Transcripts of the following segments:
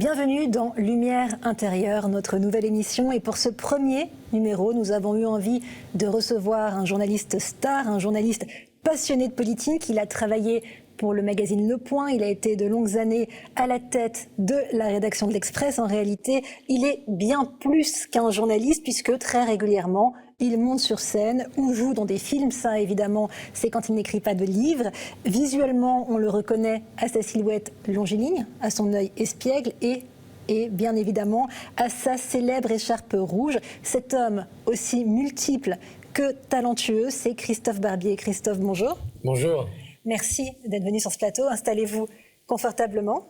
Bienvenue dans Lumière intérieure, notre nouvelle émission. Et pour ce premier numéro, nous avons eu envie de recevoir un journaliste star, un journaliste passionné de politique. Il a travaillé pour le magazine Le Point. Il a été de longues années à la tête de la rédaction de l'Express. En réalité, il est bien plus qu'un journaliste puisque très régulièrement, il monte sur scène ou joue dans des films. Ça, évidemment, c'est quand il n'écrit pas de livres. Visuellement, on le reconnaît à sa silhouette longiligne, à son œil espiègle et bien évidemment à sa célèbre écharpe rouge. Cet homme aussi multiple que talentueux, c'est Christophe Barbier. Christophe, bonjour. Bonjour. Merci d'être venu sur ce plateau. Installez-vous confortablement.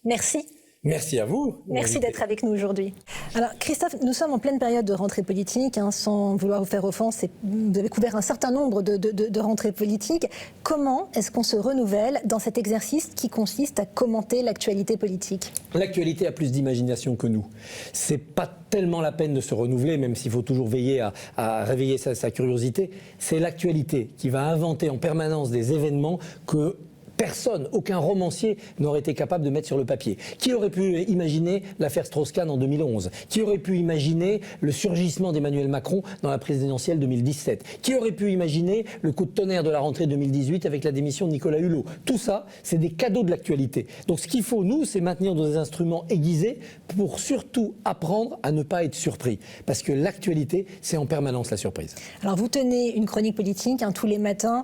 Merci. Merci à vous. Merci d'être avec nous aujourd'hui. Alors Christophe, nous sommes en pleine période de rentrée politique, sans vouloir vous faire offense, vous avez couvert un certain nombre de rentrées politiques. Comment est-ce qu'on se renouvelle dans cet exercice qui consiste à commenter l'actualité politique ? L'actualité a plus d'imagination que nous. C'est pas tellement la peine de se renouveler, même s'il faut toujours veiller à réveiller sa curiosité. C'est l'actualité qui va inventer en permanence des événements que personne, aucun romancier n'aurait été capable de mettre sur le papier. Qui aurait pu imaginer l'affaire Strauss-Kahn en 2011 ? Qui aurait pu imaginer le surgissement d'Emmanuel Macron dans la présidentielle 2017 ? Qui aurait pu imaginer le coup de tonnerre de la rentrée 2018 avec la démission de Nicolas Hulot ? Tout ça, c'est des cadeaux de l'actualité. Donc ce qu'il faut, nous, c'est maintenir des instruments aiguisés pour surtout apprendre à ne pas être surpris. Parce que l'actualité, c'est en permanence la surprise. Alors vous tenez une chronique politique tous les matins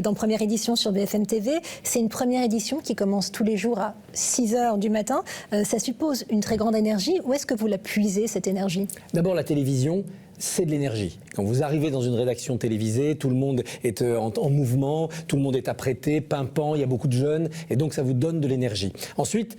dans Première Édition sur BFM TV. C'est une première édition qui commence tous les jours à 6h du matin. Ça suppose une très grande énergie. Où est-ce que vous la puisez, cette énergie ? D'abord, la télévision, c'est de l'énergie. Quand vous arrivez dans une rédaction télévisée, tout le monde est en mouvement, tout le monde est apprêté, pimpant, il y a beaucoup de jeunes, et donc ça vous donne de l'énergie. Ensuite,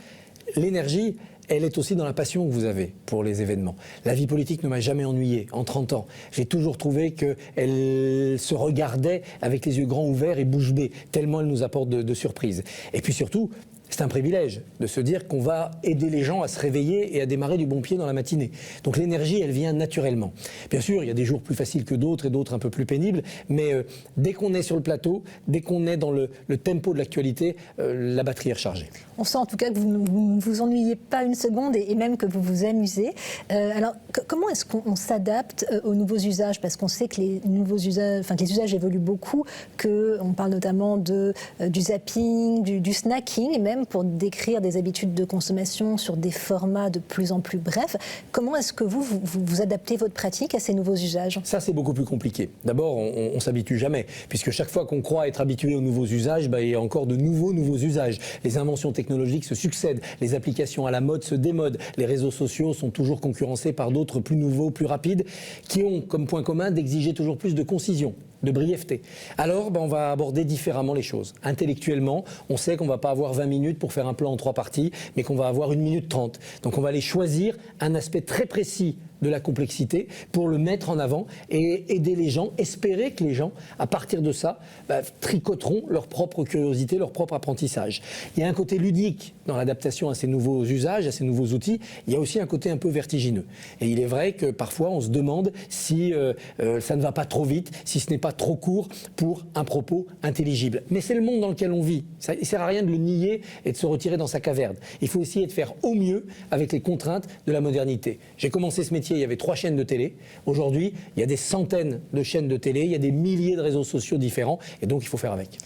l'énergie, elle est aussi dans la passion que vous avez pour les événements. La vie politique ne m'a jamais ennuyé en 30 ans. J'ai toujours trouvé qu'elle se regardait avec les yeux grands ouverts et bouche bée, tellement elle nous apporte de surprises. Et puis surtout, c'est un privilège de se dire qu'on va aider les gens à se réveiller et à démarrer du bon pied dans la matinée. Donc l'énergie, elle vient naturellement. Bien sûr, il y a des jours plus faciles que d'autres et d'autres un peu plus pénibles, mais dès qu'on est sur le plateau, dès qu'on est dans le tempo de l'actualité, la batterie est rechargée. On sent en tout cas que vous ne vous ennuyez pas une seconde et même que vous vous amusez. Alors, comment est-ce qu'on s'adapte aux nouveaux usages ? Parce qu'on sait que les nouveaux usages, que les usages évoluent beaucoup, qu'on parle notamment du zapping, du snacking, et même pour décrire des habitudes de consommation sur des formats de plus en plus brefs. Comment est-ce que vous adaptez votre pratique à ces nouveaux usages ? Ça, c'est beaucoup plus compliqué. D'abord, on ne s'habitue jamais, puisque chaque fois qu'on croit être habitué aux nouveaux usages, il y a encore de nouveaux usages. Les inventions technologiques se succèdent, les applications à la mode se démodent, les réseaux sociaux sont toujours concurrencés par d'autres plus nouveaux, plus rapides, qui ont comme point commun d'exiger toujours plus de concision, de brièveté. Alors, on va aborder différemment les choses. Intellectuellement, on sait qu'on ne va pas avoir 20 minutes pour faire un plan en 3 parties, mais qu'on va avoir 1 minute 30. Donc on va aller choisir un aspect très précis de la complexité pour le mettre en avant et aider les gens, espérer que les gens, à partir de ça, tricoteront leur propre curiosité, leur propre apprentissage. Il y a un côté ludique dans l'adaptation à ces nouveaux usages, à ces nouveaux outils. Il y a aussi un côté un peu vertigineux. Et il est vrai que parfois on se demande si ça ne va pas trop vite, si ce n'est pas trop court pour un propos intelligible. Mais c'est le monde dans lequel on vit. Il ne sert à rien de le nier et de se retirer dans sa caverne. Il faut essayer de faire au mieux avec les contraintes de la modernité. J'ai commencé ce métier, il y avait 3 chaînes de télé. Aujourd'hui, il y a des centaines de chaînes de télé, il y a des milliers de réseaux sociaux différents, et donc il faut faire avec.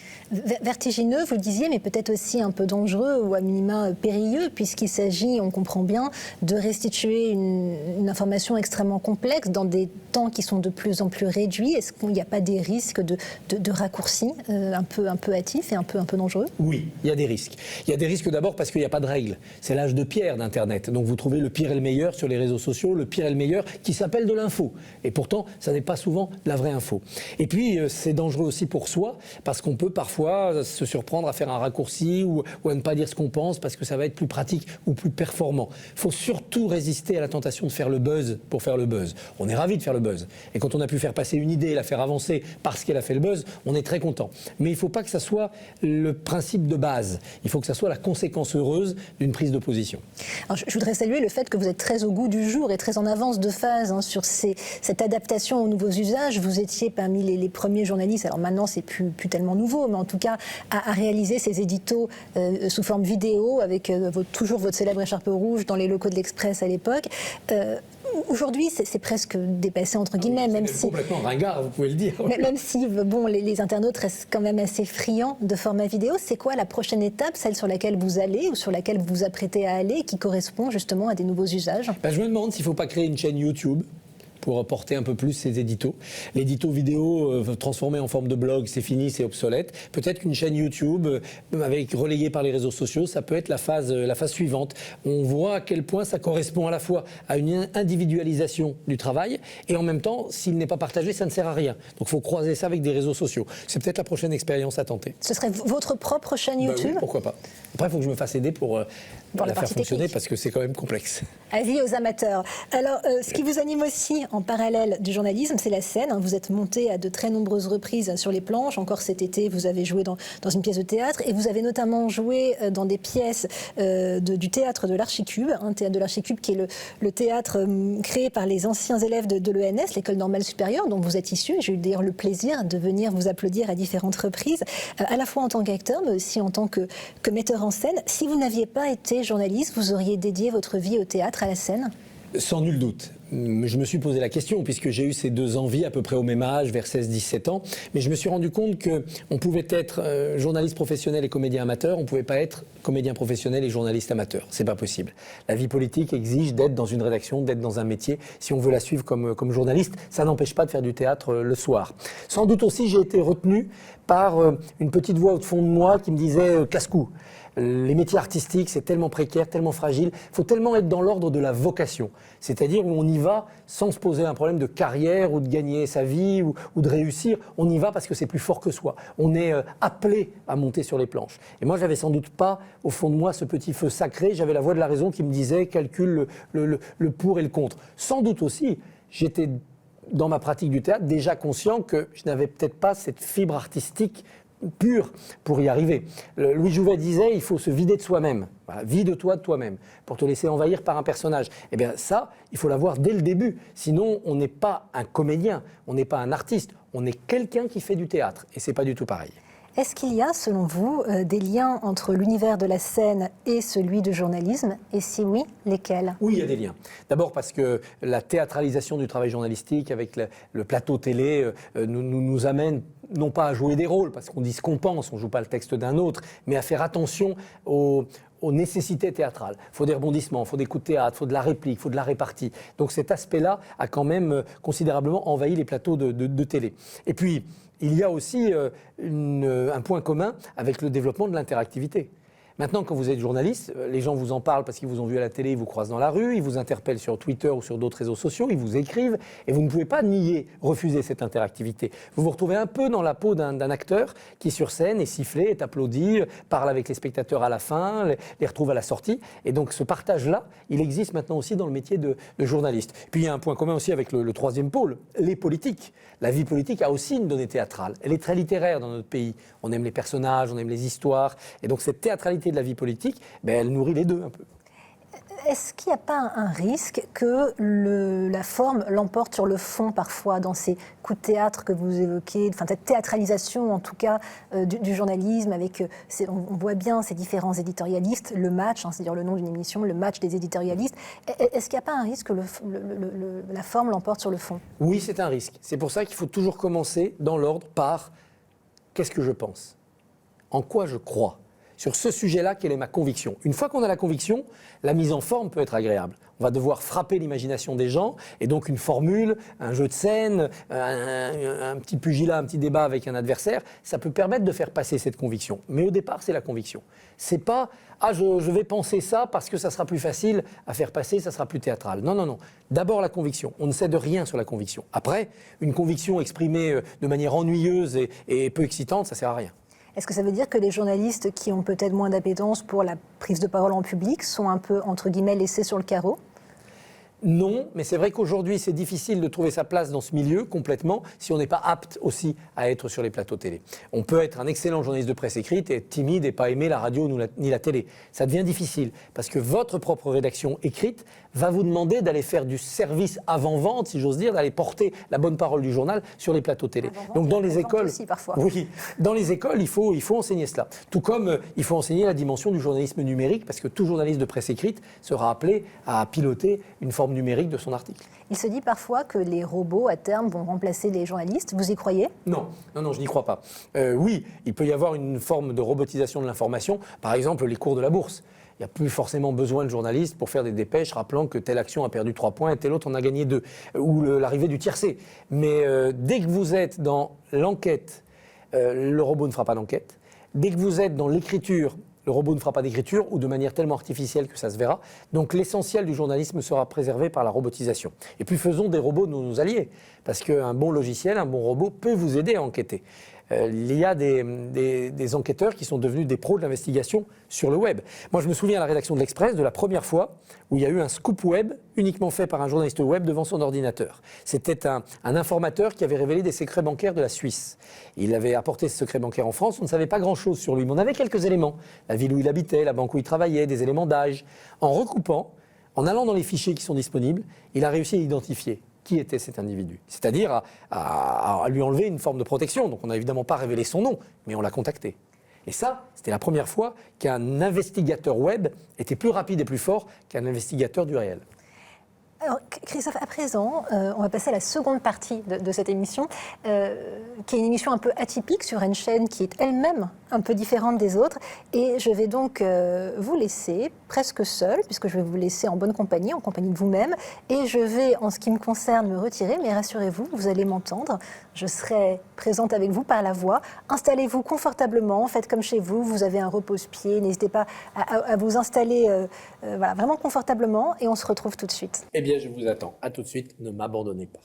Vertigineux, vous le disiez, mais peut-être aussi un peu dangereux ou à minima périlleux, puisqu'il s'agit, on comprend bien, de restituer une information extrêmement complexe dans des temps qui sont de plus en plus réduits. Est-ce qu'il n'y a pas des risques de raccourcis un peu hâtifs et un peu dangereux ? Oui, il y a des risques. Il y a des risques d'abord parce qu'il n'y a pas de règles. C'est l'âge de pierre d'Internet. Donc vous trouvez le pire et le meilleur sur les réseaux sociaux, le pire et le meilleur qui s'appelle de l'info. Et pourtant, ça n'est pas souvent la vraie info. Et puis, c'est dangereux aussi pour soi, parce qu'on peut parfois se surprendre à faire un raccourci ou à ne pas dire ce qu'on pense, parce que ça va être plus pratique ou plus performant. Il faut surtout résister à la tentation de faire le buzz pour faire le buzz. On est ravi de faire le buzz. Et quand on a pu faire passer une idée et la faire avancer parce qu'elle a fait le buzz, on est très content. Mais il ne faut pas que ça soit le principe de base. Il faut que ça soit la conséquence heureuse d'une prise de position. Alors, je voudrais saluer le fait que vous êtes très au goût du jour et très en avance avance de phase sur cette adaptation aux nouveaux usages. Vous étiez parmi les premiers journalistes, alors maintenant c'est plus tellement nouveau, mais en tout cas à réaliser ces éditos sous forme vidéo avec toujours votre célèbre écharpe rouge dans les locaux de l'Express à l'époque. Aujourd'hui, c'est presque dépassé entre guillemets, même si complètement ringard, vous pouvez le dire. Même si bon, les internautes restent quand même assez friands de format vidéo. C'est quoi la prochaine étape, celle sur laquelle vous allez ou sur laquelle vous vous apprêtez à aller, qui correspond justement à des nouveaux usages? Je me demande s'il ne faut pas créer une chaîne YouTube pour porter un peu plus ces éditos. L'édito vidéo transformé en forme de blog, c'est fini, c'est obsolète. Peut-être qu'une chaîne YouTube, relayée par les réseaux sociaux, ça peut être la phase suivante. On voit à quel point ça correspond à la fois à une individualisation du travail et en même temps, s'il n'est pas partagé, ça ne sert à rien. Donc il faut croiser ça avec des réseaux sociaux. C'est peut-être la prochaine expérience à tenter. Ce serait votre propre chaîne YouTube? Oui, pourquoi pas. Après, il faut que je me fasse aider pour la faire fonctionner technique. Parce que c'est quand même complexe. Avis aux amateurs. Alors, ce qui vous anime aussi en parallèle du journalisme, c'est la scène. Vous êtes monté à de très nombreuses reprises sur les planches. Encore cet été, vous avez joué dans une pièce de théâtre et vous avez notamment joué dans des pièces du théâtre de l'Archicube, théâtre de l'Archicube qui est le théâtre créé par les anciens élèves de l'ENS, l'École normale supérieure, dont vous êtes issu. J'ai eu d'ailleurs le plaisir de venir vous applaudir à différentes reprises, à la fois en tant qu'acteur, mais aussi en tant que metteur en scène. Si vous n'aviez pas été journaliste, vous auriez dédié votre vie au théâtre, à la scène? Sans nul doute. Je me suis posé la question, puisque j'ai eu ces deux envies à peu près au même âge, vers 16-17 ans, mais je me suis rendu compte qu'on pouvait être journaliste professionnel et comédien amateur, on ne pouvait pas être comédien professionnel et journaliste amateur. C'est pas possible. La vie politique exige d'être dans une rédaction, d'être dans un métier. Si on veut la suivre comme journaliste, ça n'empêche pas de faire du théâtre le soir. Sans doute aussi, j'ai été retenu par une petite voix au fond de moi qui me disait « casse-cou ». Les métiers artistiques, c'est tellement précaire, tellement fragile. Il faut tellement être dans l'ordre de la vocation. C'est-à-dire où on y va sans se poser un problème de carrière ou de gagner sa vie ou de réussir. On y va parce que c'est plus fort que soi. On est appelé à monter sur les planches. Et moi, j'avais sans doute pas, au fond de moi, ce petit feu sacré. J'avais la voix de la raison qui me disait calcule le pour et le contre. Sans doute aussi, j'étais dans ma pratique du théâtre déjà conscient que je n'avais peut-être pas cette fibre artistique pur pour y arriver. Louis Jouvet disait il faut se vider de soi-même. Voilà, vide-toi de toi-même pour te laisser envahir par un personnage. Eh bien ça, il faut l'avoir dès le début. Sinon, on n'est pas un comédien, on n'est pas un artiste, on est quelqu'un qui fait du théâtre. Et c'est pas du tout pareil. Est-ce qu'il y a, selon vous, des liens entre l'univers de la scène et celui du journalisme? Et si oui, lesquels? Oui, il y a des liens. D'abord parce que la théâtralisation du travail journalistique avec le plateau télé nous amène non pas à jouer des rôles, parce qu'on dit ce qu'on pense, on ne joue pas le texte d'un autre, mais à faire attention aux nécessités théâtrales. Il faut des rebondissements, il faut des coups de théâtre, il faut de la réplique, il faut de la répartie. Donc cet aspect-là a quand même considérablement envahi les plateaux de télé. Et puis, il y a aussi un point commun avec le développement de l'interactivité. Maintenant, quand vous êtes journaliste, les gens vous en parlent parce qu'ils vous ont vu à la télé, ils vous croisent dans la rue, ils vous interpellent sur Twitter ou sur d'autres réseaux sociaux, ils vous écrivent, et vous ne pouvez pas refuser cette interactivité. Vous vous retrouvez un peu dans la peau d'un acteur qui est sur scène, est sifflé, est applaudi, parle avec les spectateurs à la fin, les retrouve à la sortie. Et donc ce partage-là, il existe maintenant aussi dans le métier de journaliste. Puis il y a un point commun aussi avec le troisième pôle, les politiques. La vie politique a aussi une donnée théâtrale. Elle est très littéraire dans notre pays. On aime les personnages, on aime les histoires. Et donc cette théâtralité de la vie politique, elle nourrit les deux un peu. Est-ce qu'il n'y a pas un risque que la forme l'emporte sur le fond parfois dans ces coups de théâtre que vous évoquez, enfin cette théâtralisation en tout cas du journalisme avec, on voit bien ces différents éditorialistes, le match, c'est-à-dire le nom d'une émission, le match des éditorialistes. Est-ce qu'il n'y a pas un risque que la forme l'emporte sur le fond? Oui, c'est un risque. C'est pour ça qu'il faut toujours commencer dans l'ordre par qu'est-ce que je pense, en quoi je crois. Sur ce sujet-là, quelle est ma conviction? Une fois qu'on a la conviction, la mise en forme peut être agréable. On va devoir frapper l'imagination des gens, et donc une formule, un jeu de scène, un petit pugilat, un petit débat avec un adversaire, ça peut permettre de faire passer cette conviction. Mais au départ, c'est la conviction. C'est pas « ah, je vais penser ça parce que ça sera plus facile à faire passer, ça sera plus théâtral ». Non, non, non. D'abord la conviction. On ne cède rien sur la conviction. Après, une conviction exprimée de manière ennuyeuse et peu excitante, ça sert à rien. Est-ce que ça veut dire que les journalistes qui ont peut-être moins d'appétence pour la prise de parole en public sont un peu, entre guillemets, laissés sur le carreau? Non, mais c'est vrai qu'aujourd'hui, c'est difficile de trouver sa place dans ce milieu complètement si on n'est pas apte aussi à être sur les plateaux télé. On peut être un excellent journaliste de presse écrite et être timide et pas aimer la radio ni la télé. Ça devient difficile parce que votre propre rédaction écrite va vous demander d'aller faire du service avant-vente, si j'ose dire, d'aller porter la bonne parole du journal sur les plateaux télé. Donc dans les écoles, aussi, parfois. oui, dans les écoles, il faut enseigner cela. Tout comme il faut enseigner la dimension du journalisme numérique parce que tout journaliste de presse écrite sera appelé à piloter une forme numérique de son article. Il se dit parfois que les robots, à terme, vont remplacer les journalistes. Vous y croyez ? Non, je n'y crois pas. Oui, il peut y avoir une forme de robotisation de l'information, par exemple les cours de la bourse. Il n'y a plus forcément besoin de journalistes pour faire des dépêches rappelant que telle action a perdu 3 points et telle autre en a gagné 2, ou l'arrivée du tiercé. Mais dès que vous êtes dans l'enquête, le robot ne fera pas d'enquête. Dès que vous êtes dans l'écriture, le robot ne fera pas d'écriture ou de manière tellement artificielle que ça se verra. Donc l'essentiel du journalisme sera préservé par la robotisation. Et puis faisons des robots nos alliés, parce qu'un bon logiciel, un bon robot peut vous aider à enquêter. Il y a des enquêteurs qui sont devenus des pros de l'investigation sur le web. Moi, je me souviens à la rédaction de l'Express de la première fois où il y a eu un scoop web uniquement fait par un journaliste web devant son ordinateur. C'était un informateur qui avait révélé des secrets bancaires de la Suisse. Il avait apporté ce secret bancaire en France, on ne savait pas grand-chose sur lui, mais on avait quelques éléments. La ville où il habitait, la banque où il travaillait, des éléments d'âge. En recoupant, en allant dans les fichiers qui sont disponibles, il a réussi à identifier qui était cet individu. C'est-à-dire à lui enlever une forme de protection. Donc on n'a évidemment pas révélé son nom, mais on l'a contacté. Et ça, c'était la première fois qu'un investigateur web était plus rapide et plus fort qu'un investigateur du réel. Alors, Christophe, à présent, on va passer à la seconde partie de cette émission, qui est une émission un peu atypique sur une chaîne qui est elle-même un peu différente des autres. Et je vais donc vous laisser presque seul, puisque je vais vous laisser en bonne compagnie, en compagnie de vous-même. Et je vais, en ce qui me concerne, me retirer, mais rassurez-vous, vous allez m'entendre. Je serai présente avec vous par la voix. Installez-vous confortablement, faites comme chez vous. Vous avez un repose-pied, n'hésitez pas à vous installer voilà, vraiment confortablement. Et on se retrouve tout de suite. Eh bien, je vous attends. À tout de suite. Ne m'abandonnez pas.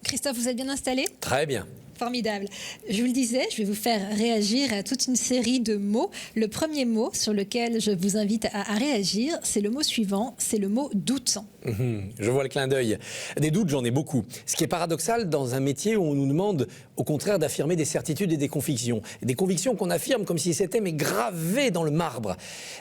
Christophe, vous êtes bien installé ? Très bien. Formidable. Je vous le disais, je vais vous faire réagir à toute une série de mots. Le premier mot sur lequel je vous invite à réagir, c'est le mot suivant, c'est le mot doute. Je vois le clin d'œil. Des doutes, j'en ai beaucoup. Ce qui est paradoxal dans un métier où on nous demande au contraire d'affirmer des certitudes et des convictions. Et des convictions qu'on affirme comme si c'était mais gravées dans le marbre.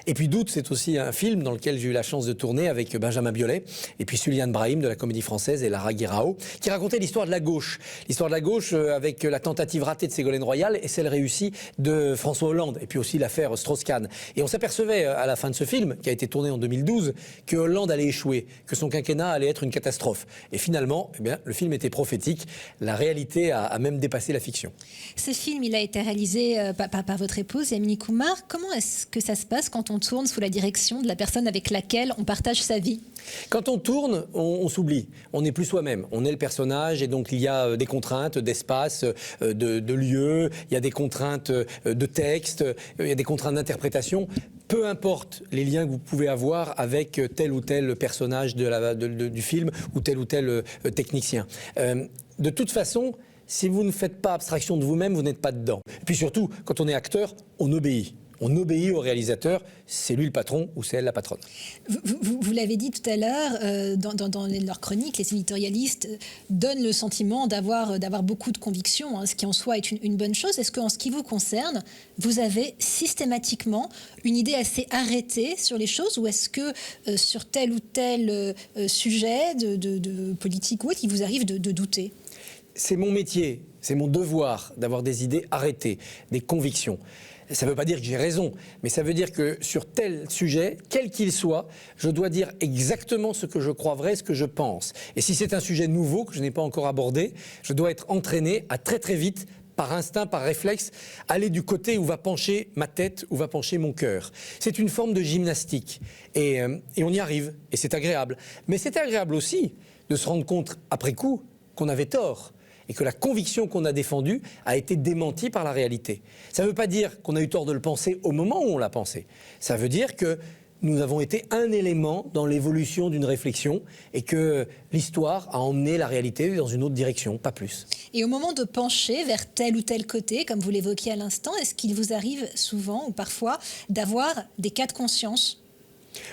Et puis Doute, c'est aussi un film dans lequel j'ai eu la chance de tourner avec Benjamin Biolay et puis Suliane Brahim de la Comédie Française et Lara Guirao, qui racontait l'histoire de la gauche. L'histoire de la gauche avec la tentative ratée de Ségolène Royal et celle réussie de François Hollande. Et puis aussi l'affaire Strauss-Kahn. Et on s'apercevait à la fin de ce film, qui a été tourné en 2012, que Hollande allait échouer, que son quinquennat allait être une catastrophe. Et finalement, eh bien, le film était prophétique. La réalité a même dépassé la fiction. Ce film, il a été réalisé par votre épouse, Yamini Kumar. Comment est-ce que ça se passe quand on tourne sous la direction de la personne avec laquelle on partage sa vie ? Quand on tourne, on s'oublie. On n'est plus soi-même. On est le personnage et donc il y a des contraintes d'espace, de lieu, il y a des contraintes de texte, il y a des contraintes d'interprétation. Peu importe les liens que vous pouvez avoir avec tel ou tel personnage du film ou tel technicien. De toute façon, si vous ne faites pas abstraction de vous-même, vous n'êtes pas dedans. Et puis surtout, quand on est acteur, on obéit. On obéit au réalisateur, c'est lui le patron ou c'est elle la patronne. Vous l'avez dit tout à l'heure, dans leurs chroniques, les éditorialistes donnent le sentiment d'avoir beaucoup de convictions, hein, ce qui en soi est une bonne chose. Est-ce qu'en ce qui vous concerne, vous avez systématiquement une idée assez arrêtée sur les choses, ou est-ce que sur tel ou tel sujet de politique ou autre, il vous arrive de douter ? C'est mon métier, c'est mon devoir d'avoir des idées arrêtées, des convictions. Ça ne veut pas dire que j'ai raison, mais ça veut dire que sur tel sujet, quel qu'il soit, je dois dire exactement ce que je crois vrai, ce que je pense. Et si c'est un sujet nouveau que je n'ai pas encore abordé, je dois être entraîné à très très vite, par instinct, par réflexe, aller du côté où va pencher ma tête, où va pencher mon cœur. C'est une forme de gymnastique. Et on y arrive, et c'est agréable. Mais c'est agréable aussi de se rendre compte, après coup, qu'on avait tort. Et que la conviction qu'on a défendue a été démentie par la réalité. Ça ne veut pas dire qu'on a eu tort de le penser au moment où on l'a pensé. Ça veut dire que nous avons été un élément dans l'évolution d'une réflexion et que l'histoire a emmené la réalité dans une autre direction, pas plus. Et au moment de pencher vers tel ou tel côté, comme vous l'évoquiez à l'instant, est-ce qu'il vous arrive souvent ou parfois d'avoir des cas de conscience ?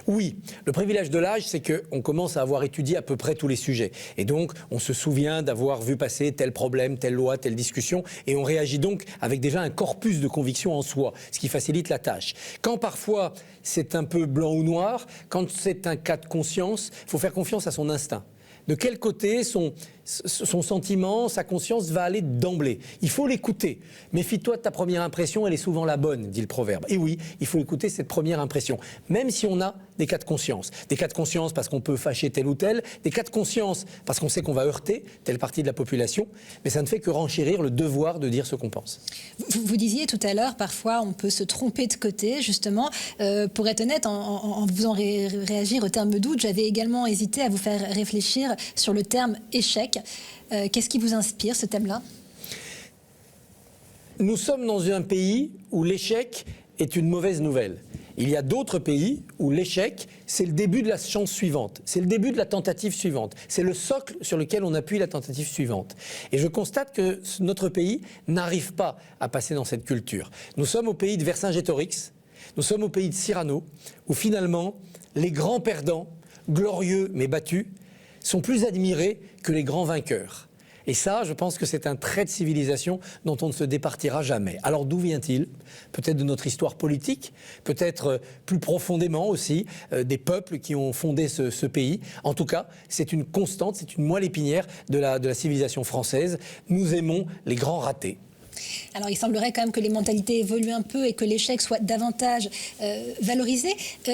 Oui, le privilège de l'âge, c'est qu'on commence à avoir étudié à peu près tous les sujets. Et donc, on se souvient d'avoir vu passer tel problème, telle loi, telle discussion, et on réagit donc avec déjà un corpus de convictions en soi, ce qui facilite la tâche. Quand parfois c'est un peu blanc ou noir, quand c'est un cas de conscience, il faut faire confiance à son instinct. De quel côté son sentiment, sa conscience va aller d'emblée. Il faut l'écouter. Méfie-toi de ta première impression, elle est souvent la bonne, dit le proverbe. Et oui, il faut écouter cette première impression, même si on a des cas de conscience. Des cas de conscience parce qu'on peut fâcher tel ou tel, des cas de conscience parce qu'on sait qu'on va heurter telle partie de la population, mais ça ne fait que renchérir le devoir de dire ce qu'on pense. Vous disiez tout à l'heure, parfois on peut se tromper de côté, justement. Pour être honnête, en vous faisant réagir au terme doute, j'avais également hésité à vous faire réfléchir sur le terme échec. Qu'est-ce qui vous inspire, ce thème-là ? Nous sommes dans un pays où l'échec est une mauvaise nouvelle. Il y a d'autres pays où l'échec, c'est le début de la chance suivante, c'est le début de la tentative suivante, c'est le socle sur lequel on appuie la tentative suivante. Et je constate que notre pays n'arrive pas à passer dans cette culture. Nous sommes au pays de Vercingétorix, nous sommes au pays de Cyrano, où finalement, les grands perdants, glorieux mais battus, sont plus admirés que les grands vainqueurs. Et ça, je pense que c'est un trait de civilisation dont on ne se départira jamais. Alors d'où vient-il ? Peut-être de notre histoire politique, peut-être plus profondément aussi des peuples qui ont fondé ce pays. En tout cas, c'est une constante, c'est une moelle épinière de la civilisation française. Nous aimons les grands ratés. Alors il semblerait quand même que les mentalités évoluent un peu et que l'échec soit davantage valorisé.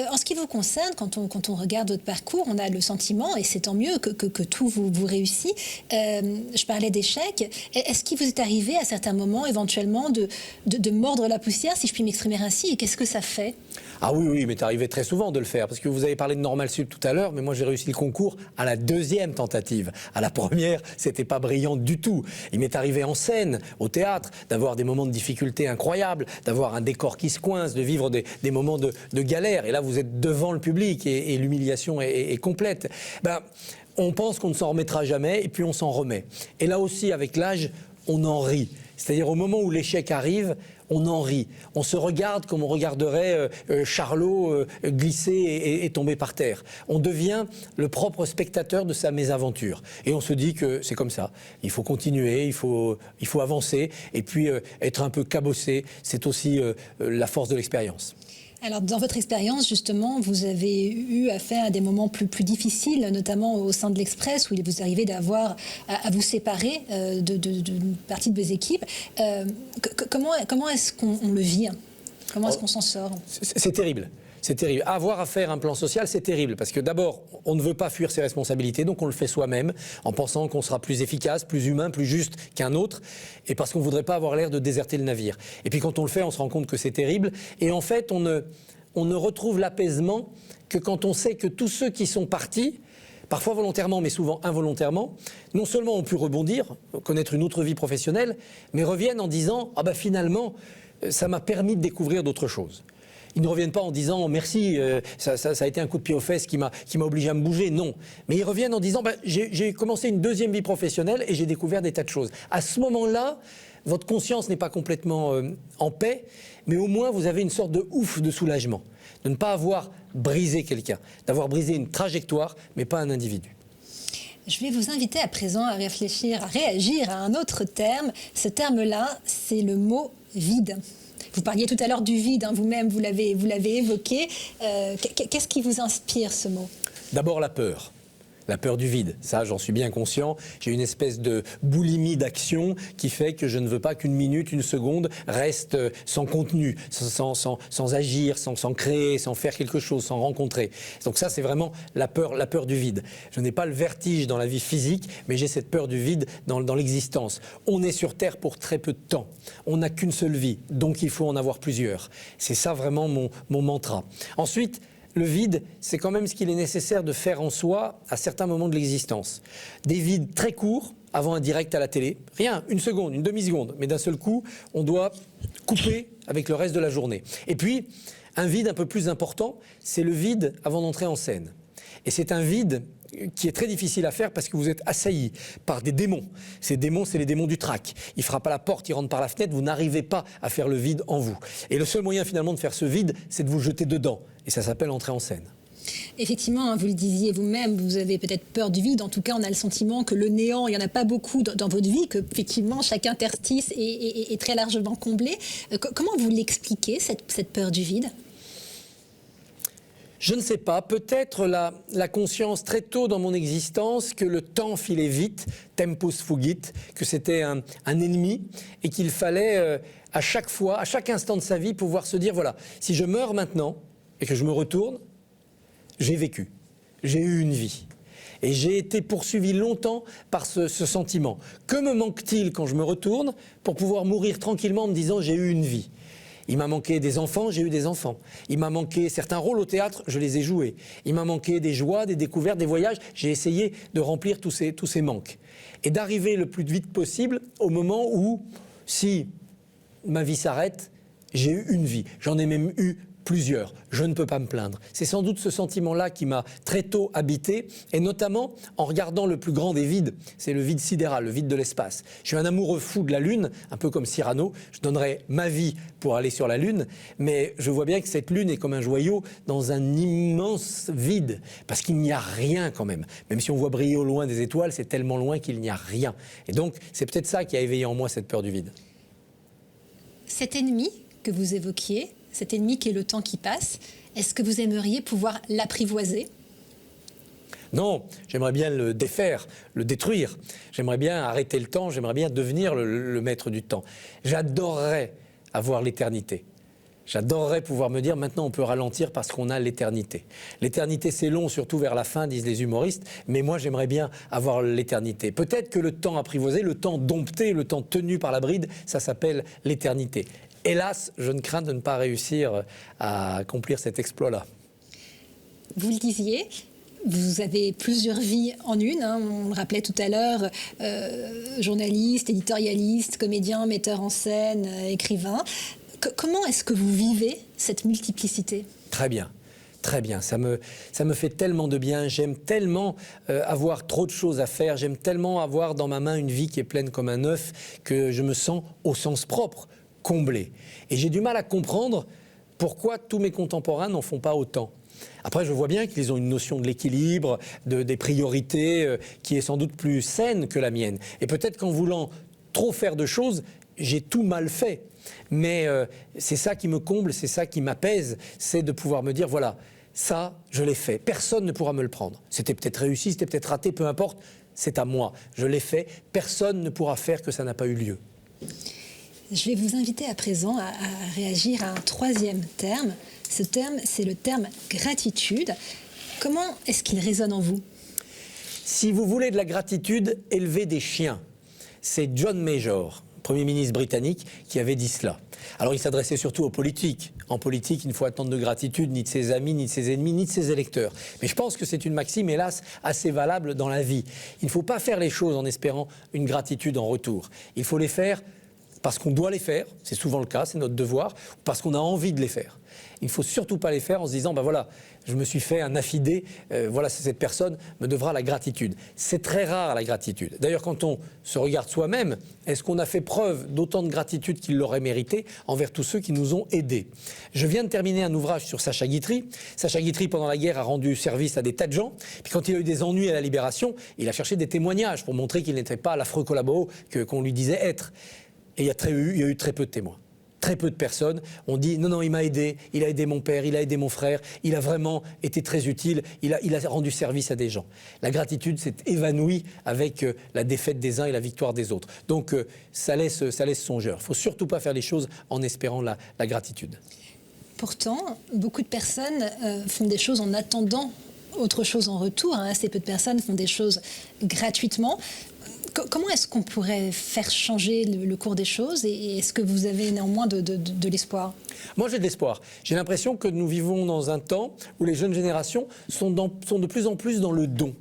En ce qui vous concerne, quand on regarde votre parcours, on a le sentiment, et c'est tant mieux, que tout vous réussit. Je parlais d'échec. Est-ce qu'il vous est arrivé à certains moments éventuellement de mordre la poussière, si je puis m'exprimer ainsi, et qu'est-ce que ça fait ? Ah oui, mais c'est arrivé très souvent de le faire, parce que vous avez parlé de Normal Sup tout à l'heure, mais moi j'ai réussi le concours à la deuxième tentative. À la première, c'était pas brillant du tout. Il m'est arrivé en scène, au théâtre, d'avoir des moments de difficulté incroyables, d'avoir un décor qui se coince, de vivre des moments de galère. Et là, vous êtes devant le public et l'humiliation est complète. On pense qu'on ne s'en remettra jamais, et puis on s'en remet. Et là aussi, avec l'âge, on en rit. C'est-à-dire au moment où l'échec arrive, on en rit. On se regarde comme on regarderait Charlot glisser et tomber par terre. On devient le propre spectateur de sa mésaventure. Et on se dit que c'est comme ça. Il faut continuer, il faut avancer. Et puis être un peu cabossé, c'est aussi la force de l'expérience. Alors, dans votre expérience, justement, vous avez eu affaire à des moments plus difficiles, notamment au sein de l'Express, où il vous arrivait d'avoir à vous séparer d'une partie de vos équipes. Comment est-ce qu'on le vit ? Comment est-ce qu'on s'en sort ? C'est terrible. C'est terrible. Avoir à faire un plan social, c'est terrible. Parce que d'abord, on ne veut pas fuir ses responsabilités, donc on le fait soi-même, en pensant qu'on sera plus efficace, plus humain, plus juste qu'un autre, et parce qu'on ne voudrait pas avoir l'air de déserter le navire. Et puis quand on le fait, on se rend compte que c'est terrible. Et en fait, on ne retrouve l'apaisement que quand on sait que tous ceux qui sont partis, parfois volontairement, mais souvent involontairement, non seulement ont pu rebondir, connaître une autre vie professionnelle, mais reviennent en disant « Ah ben finalement, ça m'a permis de découvrir d'autres choses ». Ils ne reviennent pas en disant merci, ça a été un coup de pied aux fesses qui m'a obligé à me bouger. Non. Mais ils reviennent en disant j'ai commencé une deuxième vie professionnelle et j'ai découvert des tas de choses. À ce moment-là, votre conscience n'est pas complètement en paix, mais au moins vous avez une sorte de ouf de soulagement. De ne pas avoir brisé quelqu'un, d'avoir brisé une trajectoire, mais pas un individu. Je vais vous inviter à présent à réfléchir, à réagir à un autre terme. Ce terme-là, c'est le mot vide. Vous parliez tout à l'heure du vide, hein, vous-même, vous l'avez évoqué. Qu'est-ce qui vous inspire, ce mot ? D'abord la peur. La peur du vide, ça j'en suis bien conscient. J'ai une espèce de boulimie d'action qui fait que je ne veux pas qu'une minute, une seconde reste sans contenu, sans agir, sans créer, sans faire quelque chose, sans rencontrer. Donc ça c'est vraiment la peur du vide. Je n'ai pas le vertige dans la vie physique, mais j'ai cette peur du vide dans l'existence. On est sur Terre pour très peu de temps. On n'a qu'une seule vie, donc il faut en avoir plusieurs. C'est ça vraiment mon mantra. Ensuite, le vide, c'est quand même ce qu'il est nécessaire de faire en soi à certains moments de l'existence. Des vides très courts, avant un direct à la télé. Rien, une seconde, une demi-seconde. Mais d'un seul coup, on doit couper avec le reste de la journée. Et puis, un vide un peu plus important, c'est le vide avant d'entrer en scène. Et c'est un vide qui est très difficile à faire parce que vous êtes assailli par des démons. Ces démons, c'est les démons du trac. Ils frappent à la porte, ils rentrent par la fenêtre, vous n'arrivez pas à faire le vide en vous. Et le seul moyen finalement de faire ce vide, c'est de vous jeter dedans. Et ça s'appelle entrer en scène. Effectivement, vous le disiez vous-même, vous avez peut-être peur du vide. En tout cas, on a le sentiment que le néant, il n'y en a pas beaucoup dans votre vie, que effectivement chaque interstice est très largement comblé. Comment vous l'expliquez, cette peur du vide ? Je ne sais pas, peut-être la conscience très tôt dans mon existence que le temps filait vite, tempus fugit, que c'était un ennemi et qu'il fallait à chaque fois, à chaque instant de sa vie pouvoir se dire voilà, si je meurs maintenant et que je me retourne, j'ai vécu, j'ai eu une vie. Et j'ai été poursuivi longtemps par ce sentiment. Que me manque-t-il quand je me retourne pour pouvoir mourir tranquillement en me disant j'ai eu une vie ? Il m'a manqué des enfants, j'ai eu des enfants. Il m'a manqué certains rôles au théâtre, je les ai joués. Il m'a manqué des joies, des découvertes, des voyages. J'ai essayé de remplir tous ces manques. Et d'arriver le plus vite possible au moment où, si ma vie s'arrête, j'ai eu une vie. J'en ai même eu plusieurs. Je ne peux pas me plaindre. C'est sans doute ce sentiment-là qui m'a très tôt habité, et notamment en regardant le plus grand des vides, c'est le vide sidéral, le vide de l'espace. Je suis un amoureux fou de la Lune, un peu comme Cyrano. Je donnerais ma vie pour aller sur la Lune, mais je vois bien que cette Lune est comme un joyau dans un immense vide, parce qu'il n'y a rien quand même. Même si on voit briller au loin des étoiles, c'est tellement loin qu'il n'y a rien. Et donc, c'est peut-être ça qui a éveillé en moi cette peur du vide. Cet ennemi que vous évoquiez, cet ennemi qui est le temps qui passe, est-ce que vous aimeriez pouvoir l'apprivoiser ? Non, j'aimerais bien le défaire, le détruire. J'aimerais bien arrêter le temps, j'aimerais bien devenir le maître du temps. J'adorerais avoir l'éternité. J'adorerais pouvoir me dire maintenant on peut ralentir parce qu'on a l'éternité. L'éternité c'est long, surtout vers la fin, disent les humoristes, mais moi j'aimerais bien avoir l'éternité. Peut-être que le temps apprivoisé, le temps dompté, le temps tenu par la bride, ça s'appelle l'éternité. Hélas, je ne crains de ne pas réussir à accomplir cet exploit-là. Vous le disiez, vous avez plusieurs vies en une, hein, on le rappelait tout à l'heure, journaliste, éditorialiste, comédien, metteur en scène, écrivain. Comment est-ce que vous vivez cette multiplicité ? Très bien. Très bien, ça me fait tellement de bien, j'aime tellement avoir trop de choses à faire, j'aime tellement avoir dans ma main une vie qui est pleine comme un œuf que je me sens au sens propre comblé. Et j'ai du mal à comprendre pourquoi tous mes contemporains n'en font pas autant. Après, je vois bien qu'ils ont une notion de l'équilibre, des priorités qui est sans doute plus saine que la mienne. Et peut-être qu'en voulant trop faire de choses, j'ai tout mal fait. Mais c'est ça qui me comble, c'est ça qui m'apaise, c'est de pouvoir me dire, voilà, ça, je l'ai fait. Personne ne pourra me le prendre. C'était peut-être réussi, c'était peut-être raté, peu importe, c'est à moi. Je l'ai fait, personne ne pourra faire que ça n'a pas eu lieu. Je vais vous inviter à présent à réagir à un troisième terme. Ce terme, c'est le terme gratitude. Comment est-ce qu'il résonne en vous ? Si vous voulez de la gratitude, élevez des chiens. C'est John Major, Premier ministre britannique, qui avait dit cela. Alors il s'adressait surtout aux politiques. En politique, il ne faut attendre de gratitude ni de ses amis, ni de ses ennemis, ni de ses électeurs. Mais je pense que c'est une maxime, hélas, assez valable dans la vie. Il ne faut pas faire les choses en espérant une gratitude en retour. Il faut les faire parce qu'on doit les faire, c'est souvent le cas, c'est notre devoir, ou parce qu'on a envie de les faire. Il ne faut surtout pas les faire en se disant, ben voilà, je me suis fait un affidé, voilà, cette personne me devra la gratitude. C'est très rare la gratitude. D'ailleurs, quand on se regarde soi-même, est-ce qu'on a fait preuve d'autant de gratitude qu'il l'aurait mérité envers tous ceux qui nous ont aidés ? Je viens de terminer un ouvrage sur Sacha Guitry. Sacha Guitry, pendant la guerre, a rendu service à des tas de gens. Puis quand il a eu des ennuis à la Libération, il a cherché des témoignages pour montrer qu'il n'était pas l'affreux collabo qu'on lui disait être. Et il y a eu très peu de témoins. Très peu de personnes ont dit non, il m'a aidé, il a aidé mon père, il a aidé mon frère, il a vraiment été très utile, il a rendu service à des gens. La gratitude s'est évanouie avec la défaite des uns et la victoire des autres. Donc ça laisse songeur. Il ne faut surtout pas faire les choses en espérant la gratitude. Pourtant, beaucoup de personnes font des choses en attendant autre chose en retour. Hein. Assez peu de personnes font des choses gratuitement. Comment est-ce qu'on pourrait faire changer le cours des choses et est-ce que vous avez néanmoins de l'espoir ? Moi, j'ai de l'espoir. J'ai l'impression que nous vivons dans un temps où les jeunes générations sont de plus en plus dans le don.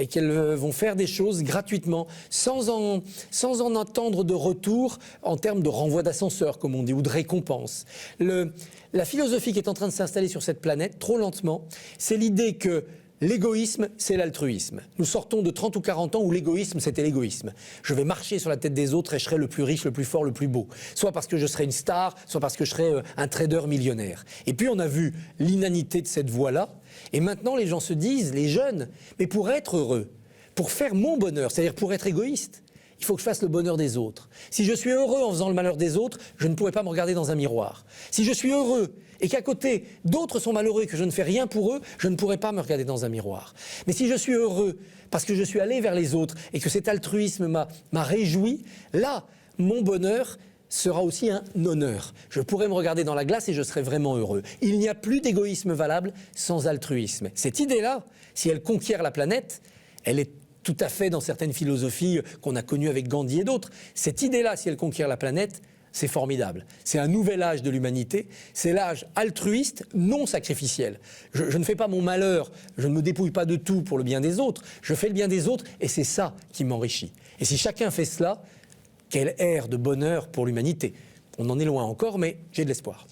et qu'elles vont faire des choses gratuitement, sans en attendre de retour en termes de renvoi d'ascenseur, comme on dit, ou de récompense. La philosophie qui est en train de s'installer sur cette planète, trop lentement, c'est l'idée que l'égoïsme, c'est l'altruisme. Nous sortons de 30 ou 40 ans où l'égoïsme, c'était l'égoïsme. Je vais marcher sur la tête des autres et je serai le plus riche, le plus fort, le plus beau. Soit parce que je serai une star, soit parce que je serai un trader millionnaire. Et puis on a vu l'inanité de cette voie-là. Et maintenant, les gens se disent, les jeunes, mais pour être heureux, pour faire mon bonheur, c'est-à-dire pour être égoïste, il faut que je fasse le bonheur des autres. Si je suis heureux en faisant le malheur des autres, je ne pourrai pas me regarder dans un miroir. Si je suis heureux et qu'à côté, d'autres sont malheureux et que je ne fais rien pour eux, je ne pourrai pas me regarder dans un miroir. Mais si je suis heureux parce que je suis allé vers les autres et que cet altruisme m'a réjoui, là, mon bonheur sera aussi un honneur. Je pourrai me regarder dans la glace et je serai vraiment heureux. Il n'y a plus d'égoïsme valable sans altruisme. Cette idée-là, si elle conquiert la planète, elle est tout à fait dans certaines philosophies qu'on a connues avec Gandhi et d'autres. Cette idée-là, si elle conquiert la planète, c'est formidable. C'est un nouvel âge de l'humanité. C'est l'âge altruiste, non sacrificiel. Je ne fais pas mon malheur, je ne me dépouille pas de tout pour le bien des autres. Je fais le bien des autres et c'est ça qui m'enrichit. Et si chacun fait cela, quelle ère de bonheur pour l'humanité. On en est loin encore, mais j'ai de l'espoir.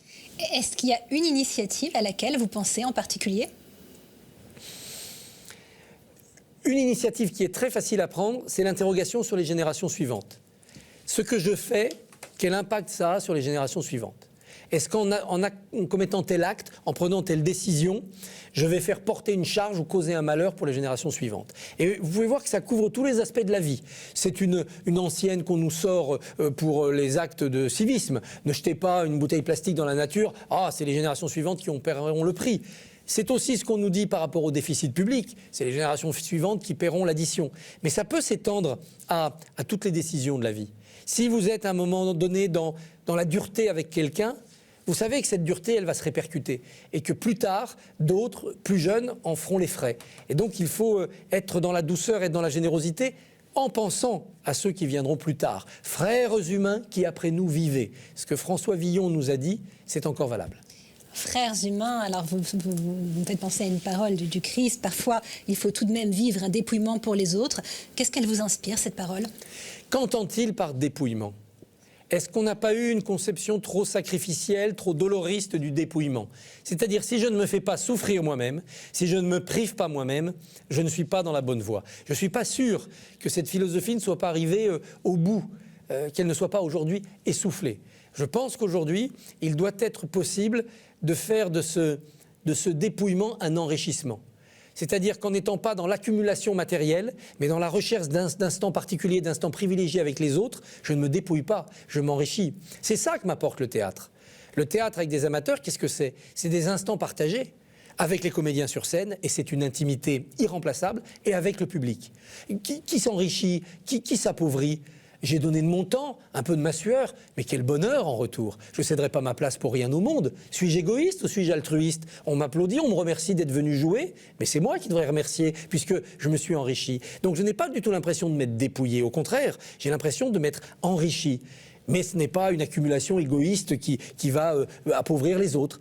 Est-ce qu'il y a une initiative à laquelle vous pensez en particulier ? Une initiative qui est très facile à prendre, c'est l'interrogation sur les générations suivantes. Ce que je fais, quel impact ça a sur les générations suivantes ? Est-ce qu'en commettant tel acte, en prenant telle décision, je vais faire porter une charge ou causer un malheur pour les générations suivantes ? Et vous pouvez voir que ça couvre tous les aspects de la vie. C'est une ancienne qu'on nous sort pour les actes de civisme. Ne jetez pas une bouteille plastique dans la nature. Ah, c'est les générations suivantes qui en paieront le prix. C'est aussi ce qu'on nous dit par rapport au déficit public. C'est les générations suivantes qui paieront l'addition. Mais ça peut s'étendre à toutes les décisions de la vie. Si vous êtes à un moment donné dans la dureté avec quelqu'un, vous savez que cette dureté, elle va se répercuter. Et que plus tard, d'autres, plus jeunes, en feront les frais. Et donc il faut être dans la douceur et dans la générosité en pensant à ceux qui viendront plus tard. Frères humains qui après nous vivaient. Ce que François Villon nous a dit, c'est encore valable. Frères humains, alors vous me faites penser à une parole du Christ. Parfois, il faut tout de même vivre un dépouillement pour les autres. Qu'est-ce qu'elle vous inspire, cette parole ? Qu'entend-il par dépouillement ? Est-ce qu'on n'a pas eu une conception trop sacrificielle, trop doloriste du dépouillement ? C'est-à-dire, si je ne me fais pas souffrir moi-même, si je ne me prive pas moi-même, je ne suis pas dans la bonne voie. Je ne suis pas sûr que cette philosophie ne soit pas arrivée au bout, qu'elle ne soit pas aujourd'hui essoufflée. Je pense qu'aujourd'hui, il doit être possible de faire de ce dépouillement un enrichissement. C'est-à-dire qu'en n'étant pas dans l'accumulation matérielle, mais dans la recherche d'instants particuliers, d'instants privilégiés avec les autres, je ne me dépouille pas, je m'enrichis. C'est ça que m'apporte le théâtre. Le théâtre avec des amateurs, qu'est-ce que c'est ? C'est des instants partagés avec les comédiens sur scène, et c'est une intimité irremplaçable, et avec le public. Qui s'enrichit ? Qui s'appauvrit ? J'ai donné de mon temps, un peu de ma sueur, mais quel bonheur en retour. Je ne céderai pas ma place pour rien au monde. Suis-je égoïste ou suis-je altruiste ? On m'applaudit, on me remercie d'être venu jouer, mais c'est moi qui devrais remercier, puisque je me suis enrichi. Donc je n'ai pas du tout l'impression de m'être dépouillé. Au contraire, j'ai l'impression de m'être enrichi. Mais ce n'est pas une accumulation égoïste qui va appauvrir les autres.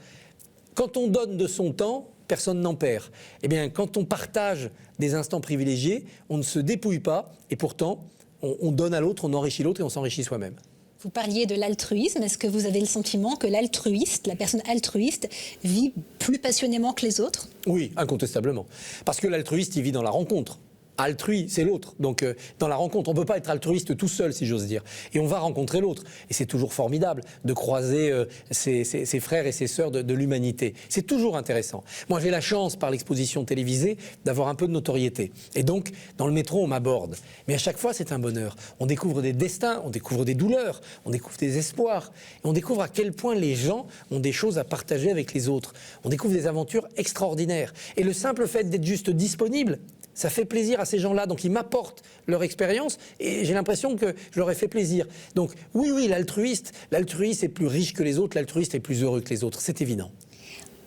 Quand on donne de son temps, personne n'en perd. Eh bien, quand on partage des instants privilégiés, on ne se dépouille pas, et pourtant, on donne à l'autre, on enrichit l'autre et on s'enrichit soi-même. Vous parliez de l'altruisme. Est-ce que vous avez le sentiment que l'altruiste, la personne altruiste, vit plus passionnément que les autres ? Oui, incontestablement. Parce que l'altruiste, il vit dans la rencontre. Altrui, c'est l'autre. Donc, dans la rencontre, on ne peut pas être altruiste tout seul, si j'ose dire. Et on va rencontrer l'autre. Et c'est toujours formidable de croiser ses frères et ses sœurs de l'humanité. C'est toujours intéressant. Moi, j'ai la chance, par l'exposition télévisée, d'avoir un peu de notoriété. Et donc, dans le métro, on m'aborde. Mais à chaque fois, c'est un bonheur. On découvre des destins, on découvre des douleurs, on découvre des espoirs. Et on découvre à quel point les gens ont des choses à partager avec les autres. On découvre des aventures extraordinaires. Et le simple fait d'être juste disponible, ça fait plaisir à ces gens-là, donc ils m'apportent leur expérience et j'ai l'impression que je leur ai fait plaisir. Donc oui, l'altruiste est plus riche que les autres, l'altruiste est plus heureux que les autres, c'est évident.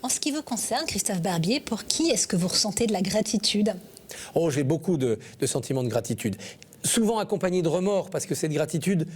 En ce qui vous concerne, Christophe Barbier, pour qui est-ce que vous ressentez de la gratitude ? Oh, j'ai beaucoup de sentiments de gratitude, souvent accompagnés de remords, parce que cette gratitude,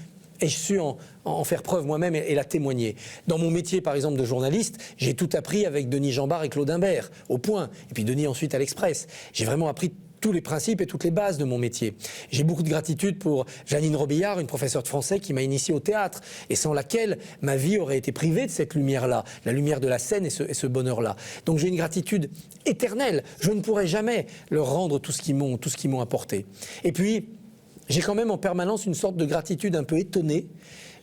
et je suis en faire preuve moi-même et la témoigner. Dans mon métier, par exemple, de journaliste, j'ai tout appris avec Denis Jambard et Claude Imbert, au Point, et puis Denis ensuite à l'Express. J'ai vraiment appris tous les principes et toutes les bases de mon métier. J'ai beaucoup de gratitude pour Janine Robillard, une professeure de français qui m'a initié au théâtre et sans laquelle ma vie aurait été privée de cette lumière-là, la lumière de la scène et ce bonheur-là. Donc j'ai une gratitude éternelle. Je ne pourrai jamais leur rendre tout ce qu'ils m'ont apporté. Et puis, j'ai quand même en permanence une sorte de gratitude un peu étonnée.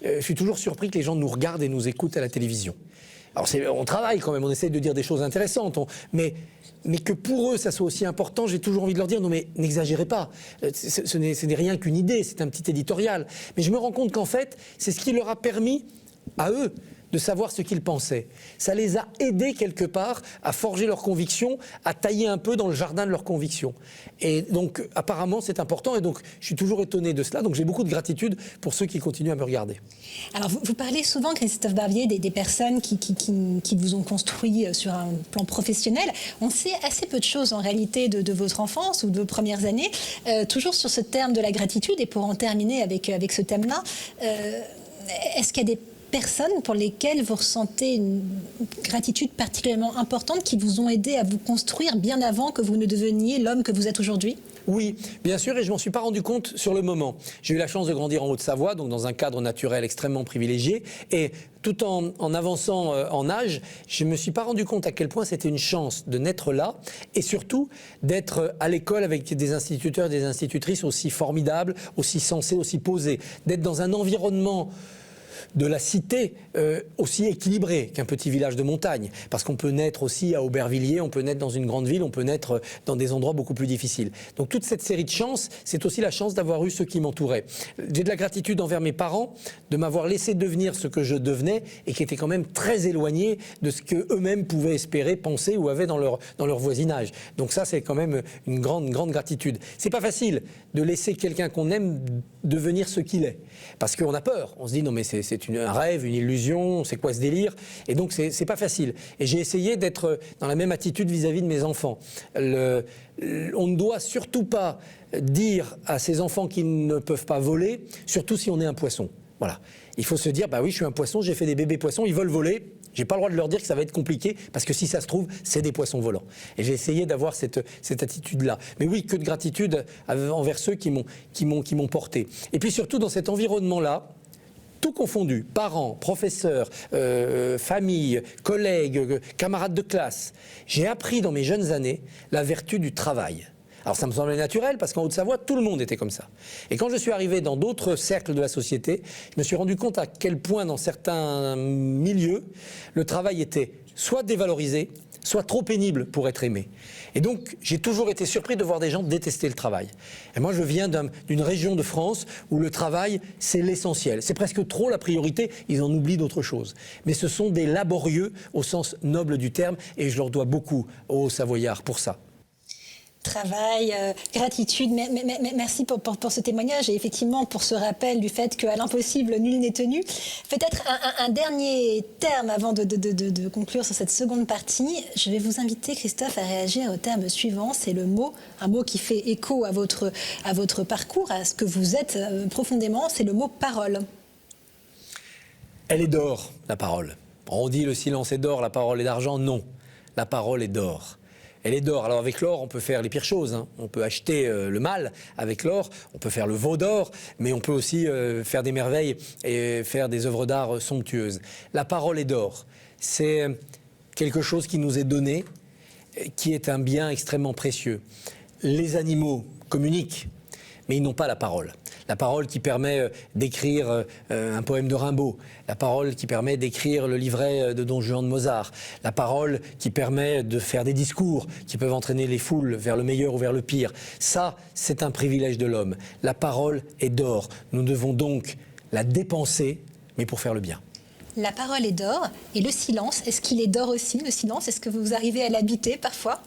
Je suis toujours surpris que les gens nous regardent et nous écoutent à la télévision. Alors on travaille quand même, on essaie de dire des choses intéressantes, mais que pour eux ça soit aussi important, j'ai toujours envie de leur dire non mais n'exagérez pas, ce n'est rien qu'une idée, c'est un petit éditorial. Mais je me rends compte qu'en fait, c'est ce qui leur a permis à eux de savoir ce qu'ils pensaient. Ça les a aidés quelque part à forger leurs convictions, à tailler un peu dans le jardin de leurs convictions. Et donc apparemment c'est important et donc je suis toujours étonné de cela. Donc j'ai beaucoup de gratitude pour ceux qui continuent à me regarder. Alors vous parlez souvent, Christophe Barbier, des personnes qui vous ont construit sur un plan professionnel. On sait assez peu de choses en réalité de votre enfance ou de vos premières années. Toujours sur ce terme de la gratitude et pour en terminer avec ce thème-là, est-ce qu'il y a des personnes pour lesquelles vous ressentez une gratitude particulièrement importante qui vous ont aidé à vous construire bien avant que vous ne deveniez l'homme que vous êtes aujourd'hui ? Oui, bien sûr, et je ne m'en suis pas rendu compte sur le moment. J'ai eu la chance de grandir en Haute-Savoie, donc dans un cadre naturel extrêmement privilégié, et tout en avançant en âge, je ne me suis pas rendu compte à quel point c'était une chance de naître là, et surtout d'être à l'école avec des instituteurs et des institutrices aussi formidables, aussi sensés, aussi posés, d'être dans un environnement de la cité aussi équilibrée qu'un petit village de montagne. Parce qu'on peut naître aussi à Aubervilliers, on peut naître dans une grande ville, on peut naître dans des endroits beaucoup plus difficiles. Donc toute cette série de chances, c'est aussi la chance d'avoir eu ceux qui m'entouraient. J'ai de la gratitude envers mes parents de m'avoir laissé devenir ce que je devenais et qui était quand même très éloigné de ce qu'eux-mêmes pouvaient espérer, penser ou avaient dans leur voisinage. Donc ça, c'est quand même une grande gratitude. C'est pas facile de laisser quelqu'un qu'on aime devenir ce qu'il est. Parce qu'on a peur. On se dit non mais c'est un rêve, une illusion, c'est quoi ce délire? Et donc c'est pas facile. Et j'ai essayé d'être dans la même attitude vis-à-vis de mes enfants. On ne doit surtout pas dire à ses enfants qu'ils ne peuvent pas voler, surtout si on est un poisson. Voilà. Il faut se dire, bah oui, je suis un poisson, j'ai fait des bébés poissons, ils veulent voler. J'ai pas le droit de leur dire que ça va être compliqué, parce que si ça se trouve, c'est des poissons volants. Et j'ai essayé d'avoir cette attitude-là. Mais oui, que de gratitude envers ceux qui m'ont porté. Et puis surtout, dans cet environnement-là, tout confondu, parents, professeurs, famille, collègues, camarades de classe, j'ai appris dans mes jeunes années la vertu du travail. Alors ça me semblait naturel parce qu'en Haute-Savoie, tout le monde était comme ça. Et quand je suis arrivé dans d'autres cercles de la société, je me suis rendu compte à quel point dans certains milieux, le travail était soit dévalorisé, soit trop pénible pour être aimé. Et donc, j'ai toujours été surpris de voir des gens détester le travail. Et moi, je viens d'une région de France où le travail, c'est l'essentiel. C'est presque trop la priorité, ils en oublient d'autres choses. Mais ce sont des laborieux au sens noble du terme, et je leur dois beaucoup aux Savoyards pour ça. Travail, gratitude, merci pour ce témoignage et effectivement pour ce rappel du fait qu'à l'impossible, nul n'est tenu. Peut-être un dernier terme avant de conclure sur cette seconde partie. Je vais vous inviter, Christophe, à réagir au terme suivant. C'est un mot qui fait écho à votre parcours, à ce que vous êtes profondément, c'est le mot parole. Elle est d'or, la parole. On dit le silence est d'or, la parole est d'argent. Non, la parole est d'or. Elle est d'or. Alors avec l'or, on peut faire les pires choses. Hein. On peut acheter le mal avec l'or, on peut faire le veau d'or, mais on peut aussi faire des merveilles et faire des œuvres d'art somptueuses. La parole est d'or. C'est quelque chose qui nous est donné, qui est un bien extrêmement précieux. Les animaux communiquent, mais ils n'ont pas la parole. La parole qui permet d'écrire un poème de Rimbaud, la parole qui permet d'écrire le livret de Don Juan de Mozart, la parole qui permet de faire des discours qui peuvent entraîner les foules vers le meilleur ou vers le pire. Ça, c'est un privilège de l'homme. La parole est d'or. Nous devons donc la dépenser, mais pour faire le bien. La parole est d'or. Et le silence, est-ce qu'il est d'or aussi, le silence? Est-ce que vous arrivez à l'habiter parfois?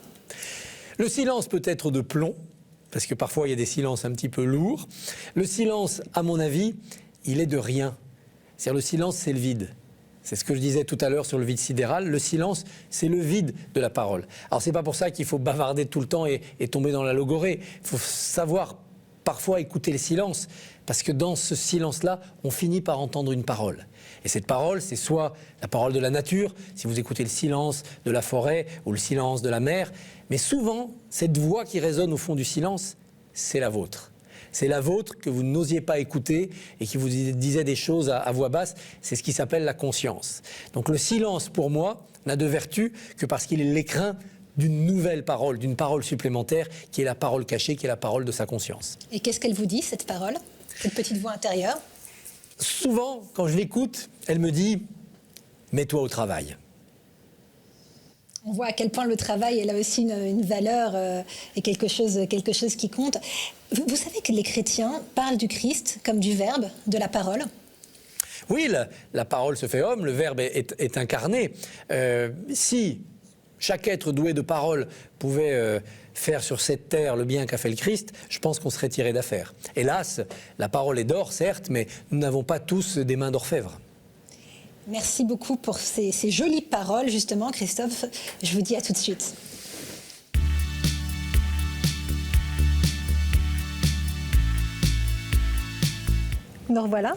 Le silence peut être de plomb, parce que parfois il y a des silences un petit peu lourds. Le silence, à mon avis, il est de rien. C'est-à-dire le silence, c'est le vide. C'est ce que je disais tout à l'heure sur le vide sidéral. Le silence, c'est le vide de la parole. Alors c'est pas pour ça qu'il faut bavarder tout le temps et tomber dans la logorée. Il faut savoir parfois écouter le silence, parce que dans ce silence-là, on finit par entendre une parole. Et cette parole, c'est soit la parole de la nature, si vous écoutez le silence de la forêt ou le silence de la mer, mais souvent, cette voix qui résonne au fond du silence, c'est la vôtre. C'est la vôtre que vous n'osiez pas écouter et qui vous disait des choses à voix basse. C'est ce qui s'appelle la conscience. Donc le silence, pour moi, n'a de vertu que parce qu'il est l'écrin d'une nouvelle parole, d'une parole supplémentaire, qui est la parole cachée, qui est la parole de sa conscience. Et qu'est-ce qu'elle vous dit, cette parole, cette petite voix intérieure? Souvent, quand je l'écoute, elle me dit « mets-toi au travail ». On voit à quel point le travail, elle a aussi une valeur et quelque chose qui compte. Vous savez que les chrétiens parlent du Christ comme du Verbe, de la parole? Oui, la parole se fait homme, le Verbe est incarné. Si chaque être doué de parole pouvait faire sur cette terre le bien qu'a fait le Christ, je pense qu'on serait tiré d'affaire. Hélas, la parole est d'or, certes, mais nous n'avons pas tous des mains d'orfèvre. Merci beaucoup pour ces jolies paroles, justement, Christophe. Je vous dis à tout de suite. Nous revoilà.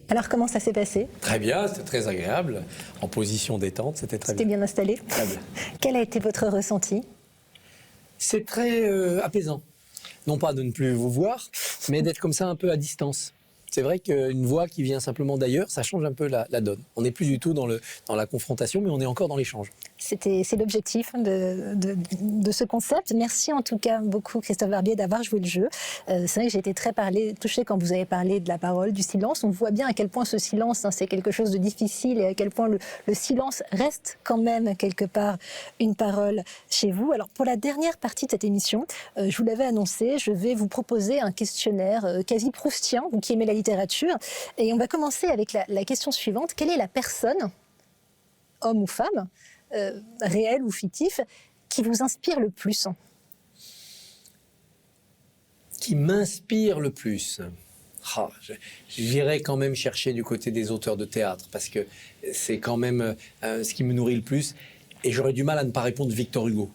Alors, comment ça s'est passé? Très bien, c'était très agréable. En position détente, c'était très bien. C'était bien installé? Très bien. Quel a été votre ressenti? C'est très apaisant. Non pas de ne plus vous voir, mais d'être comme ça un peu à distance. C'est vrai qu'une voix qui vient simplement d'ailleurs, ça change un peu la donne. On n'est plus du tout dans la confrontation, mais on est encore dans l'échange. C'est l'objectif de ce concept. Merci en tout cas beaucoup, Christophe Barbier, d'avoir joué le jeu. C'est vrai que j'ai été très touchée quand vous avez parlé de la parole, du silence. On voit bien à quel point ce silence, c'est quelque chose de difficile et à quel point le silence reste quand même quelque part une parole chez vous. Alors pour la dernière partie de cette émission, je vous l'avais annoncé, je vais vous proposer un questionnaire quasi proustien, vous qui aimez la littérature. Et on va commencer avec la question suivante. Quelle est la personne, homme ou femme, réel ou fictif, qui vous inspire le plus? Qui m'inspire le plus? J'irais quand même chercher du côté des auteurs de théâtre, parce que c'est quand même ce qui me nourrit le plus. Et j'aurais du mal à ne pas répondre Victor Hugo,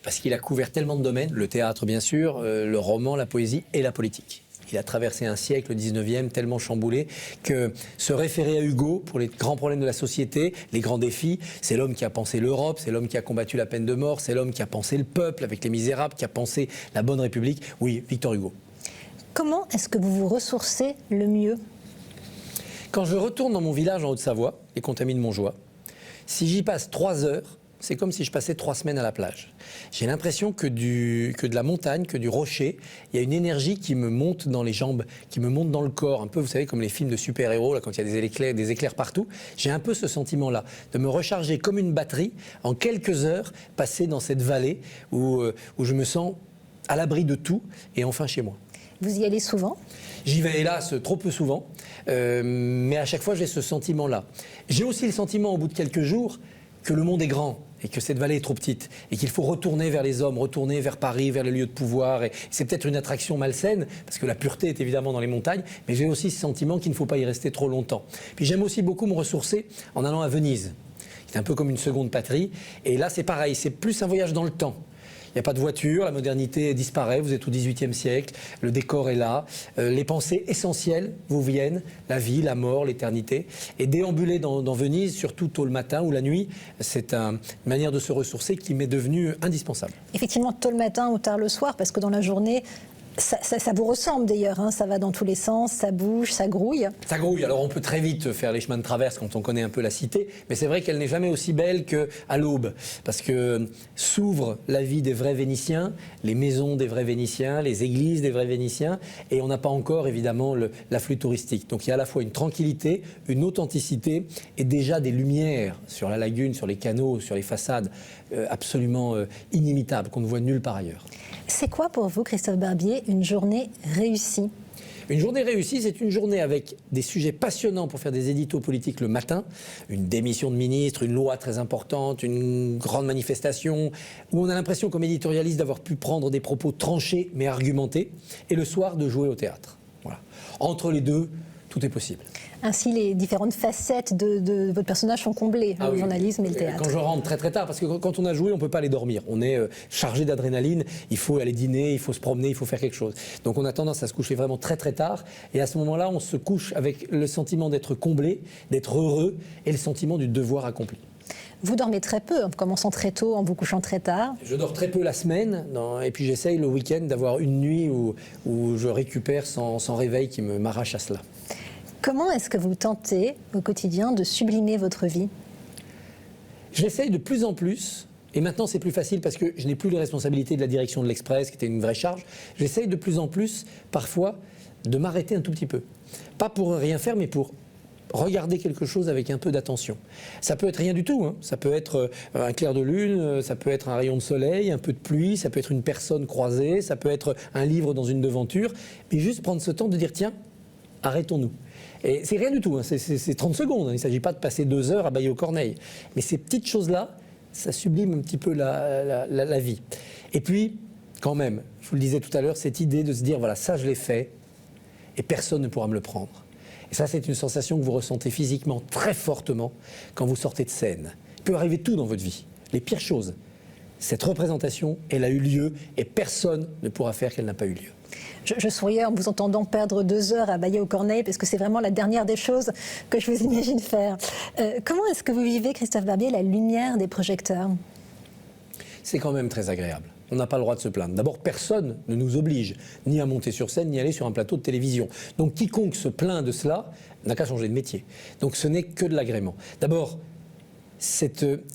parce qu'il a couvert tellement de domaines, le théâtre bien sûr, le roman, la poésie et la politique. Il a traversé un siècle, le 19e, tellement chamboulé que se référer à Hugo pour les grands problèmes de la société, les grands défis, c'est l'homme qui a pensé l'Europe, c'est l'homme qui a combattu la peine de mort, c'est l'homme qui a pensé le peuple avec les Misérables, qui a pensé la bonne République. Oui, Victor Hugo. Comment est-ce que vous vous ressourcez le mieux? Quand je retourne dans mon village en Haute-Savoie, les Contamines de Montjoie, si j'y passe 3 heures, c'est comme si je passais 3 semaines à la plage. J'ai l'impression que de la montagne, que du rocher, il y a une énergie qui me monte dans les jambes, qui me monte dans le corps, un peu, vous savez, comme les films de super-héros, là, quand il y a des éclairs partout. J'ai un peu ce sentiment-là, de me recharger comme une batterie, en quelques heures, passer dans cette vallée où je me sens à l'abri de tout, et enfin chez moi. Vous y allez souvent? J'y vais hélas trop peu souvent, mais à chaque fois j'ai ce sentiment-là. J'ai aussi le sentiment au bout de quelques jours que le monde est grand et que cette vallée est trop petite et qu'il faut retourner vers les hommes, retourner vers Paris, vers les lieux de pouvoir. Et c'est peut-être une attraction malsaine parce que la pureté est évidemment dans les montagnes, mais j'ai aussi ce sentiment qu'il ne faut pas y rester trop longtemps. Puis j'aime aussi beaucoup me ressourcer en allant à Venise, qui est un peu comme une seconde patrie. Et là c'est pareil, c'est plus un voyage dans le temps. Il n'y a pas de voiture, la modernité disparaît, vous êtes au XVIIIe siècle, le décor est là, les pensées essentielles vous viennent, la vie, la mort, l'éternité. Et déambuler dans Venise, surtout tôt le matin ou la nuit, c'est une manière de se ressourcer qui m'est devenue indispensable. Effectivement, tôt le matin ou tard le soir, parce que dans la journée, ça vous ressemble d'ailleurs, hein, ça va dans tous les sens, ça bouge, ça grouille. Ça grouille, alors on peut très vite faire les chemins de traverse quand on connaît un peu la cité, mais c'est vrai qu'elle n'est jamais aussi belle qu'à l'aube, parce que s'ouvre la vie des vrais Vénitiens, les maisons des vrais Vénitiens, les églises des vrais Vénitiens, et on n'a pas encore évidemment l'afflux touristique. Donc il y a à la fois une tranquillité, une authenticité, et déjà des lumières sur la lagune, sur les canaux, sur les façades, absolument inimitables, qu'on ne voit nulle part ailleurs. C'est quoi pour vous, Christophe Barbier, une journée réussie? Une journée réussie, c'est une journée avec des sujets passionnants pour faire des éditos politiques le matin, une démission de ministre, une loi très importante, une grande manifestation, où on a l'impression comme éditorialiste d'avoir pu prendre des propos tranchés mais argumentés, et le soir de jouer au théâtre. Voilà. Entre les deux, tout est possible. Ainsi, les différentes facettes de votre personnage sont comblées, le journalisme et le théâtre. Quand je rentre très très tard, parce que quand on a joué, on ne peut pas aller dormir. On est chargé d'adrénaline, il faut aller dîner, il faut se promener, il faut faire quelque chose. Donc on a tendance à se coucher vraiment très très tard. Et à ce moment-là, on se couche avec le sentiment d'être comblé, d'être heureux et le sentiment du devoir accompli. Vous dormez très peu, en commençant très tôt, en vous couchant très tard. Je dors très peu la semaine, et puis j'essaye le week-end d'avoir une nuit où je récupère sans réveil qui m'arrache à cela. Comment est-ce que vous tentez au quotidien de sublimer votre vie ? J'essaye de plus en plus, et maintenant c'est plus facile parce que je n'ai plus les responsabilités de la direction de l'Express, qui était une vraie charge. J'essaye de plus en plus, parfois, de m'arrêter un tout petit peu. Pas pour rien faire, mais pour regarder quelque chose avec un peu d'attention. Ça peut être rien du tout, hein. Ça peut être un clair de lune, ça peut être un rayon de soleil, un peu de pluie, ça peut être une personne croisée, ça peut être un livre dans une devanture, mais juste prendre ce temps de dire tiens, arrêtons-nous. Et c'est rien du tout, hein. C'est 30 secondes, hein. Il ne s'agit pas de passer 2 heures à bâiller aux corneilles. Mais ces petites choses-là, ça sublime un petit peu la vie. Et puis, quand même, je vous le disais tout à l'heure, cette idée de se dire voilà, ça je l'ai fait et personne ne pourra me le prendre. Et ça, c'est une sensation que vous ressentez physiquement très fortement quand vous sortez de scène. Il peut arriver tout dans votre vie, les pires choses. Cette représentation, elle a eu lieu et personne ne pourra faire qu'elle n'a pas eu lieu. Je souriais en vous entendant perdre 2 heures à bâiller aux corneilles, parce que c'est vraiment la dernière des choses que je vous imagine faire. Comment est-ce que vous vivez, Christophe Barbier, la lumière des projecteurs ? C'est quand même très agréable. On n'a pas le droit de se plaindre. D'abord, personne ne nous oblige ni à monter sur scène, ni à aller sur un plateau de télévision. Donc quiconque se plaint de cela n'a qu'à changer de métier. Donc ce n'est que de l'agrément. D'abord,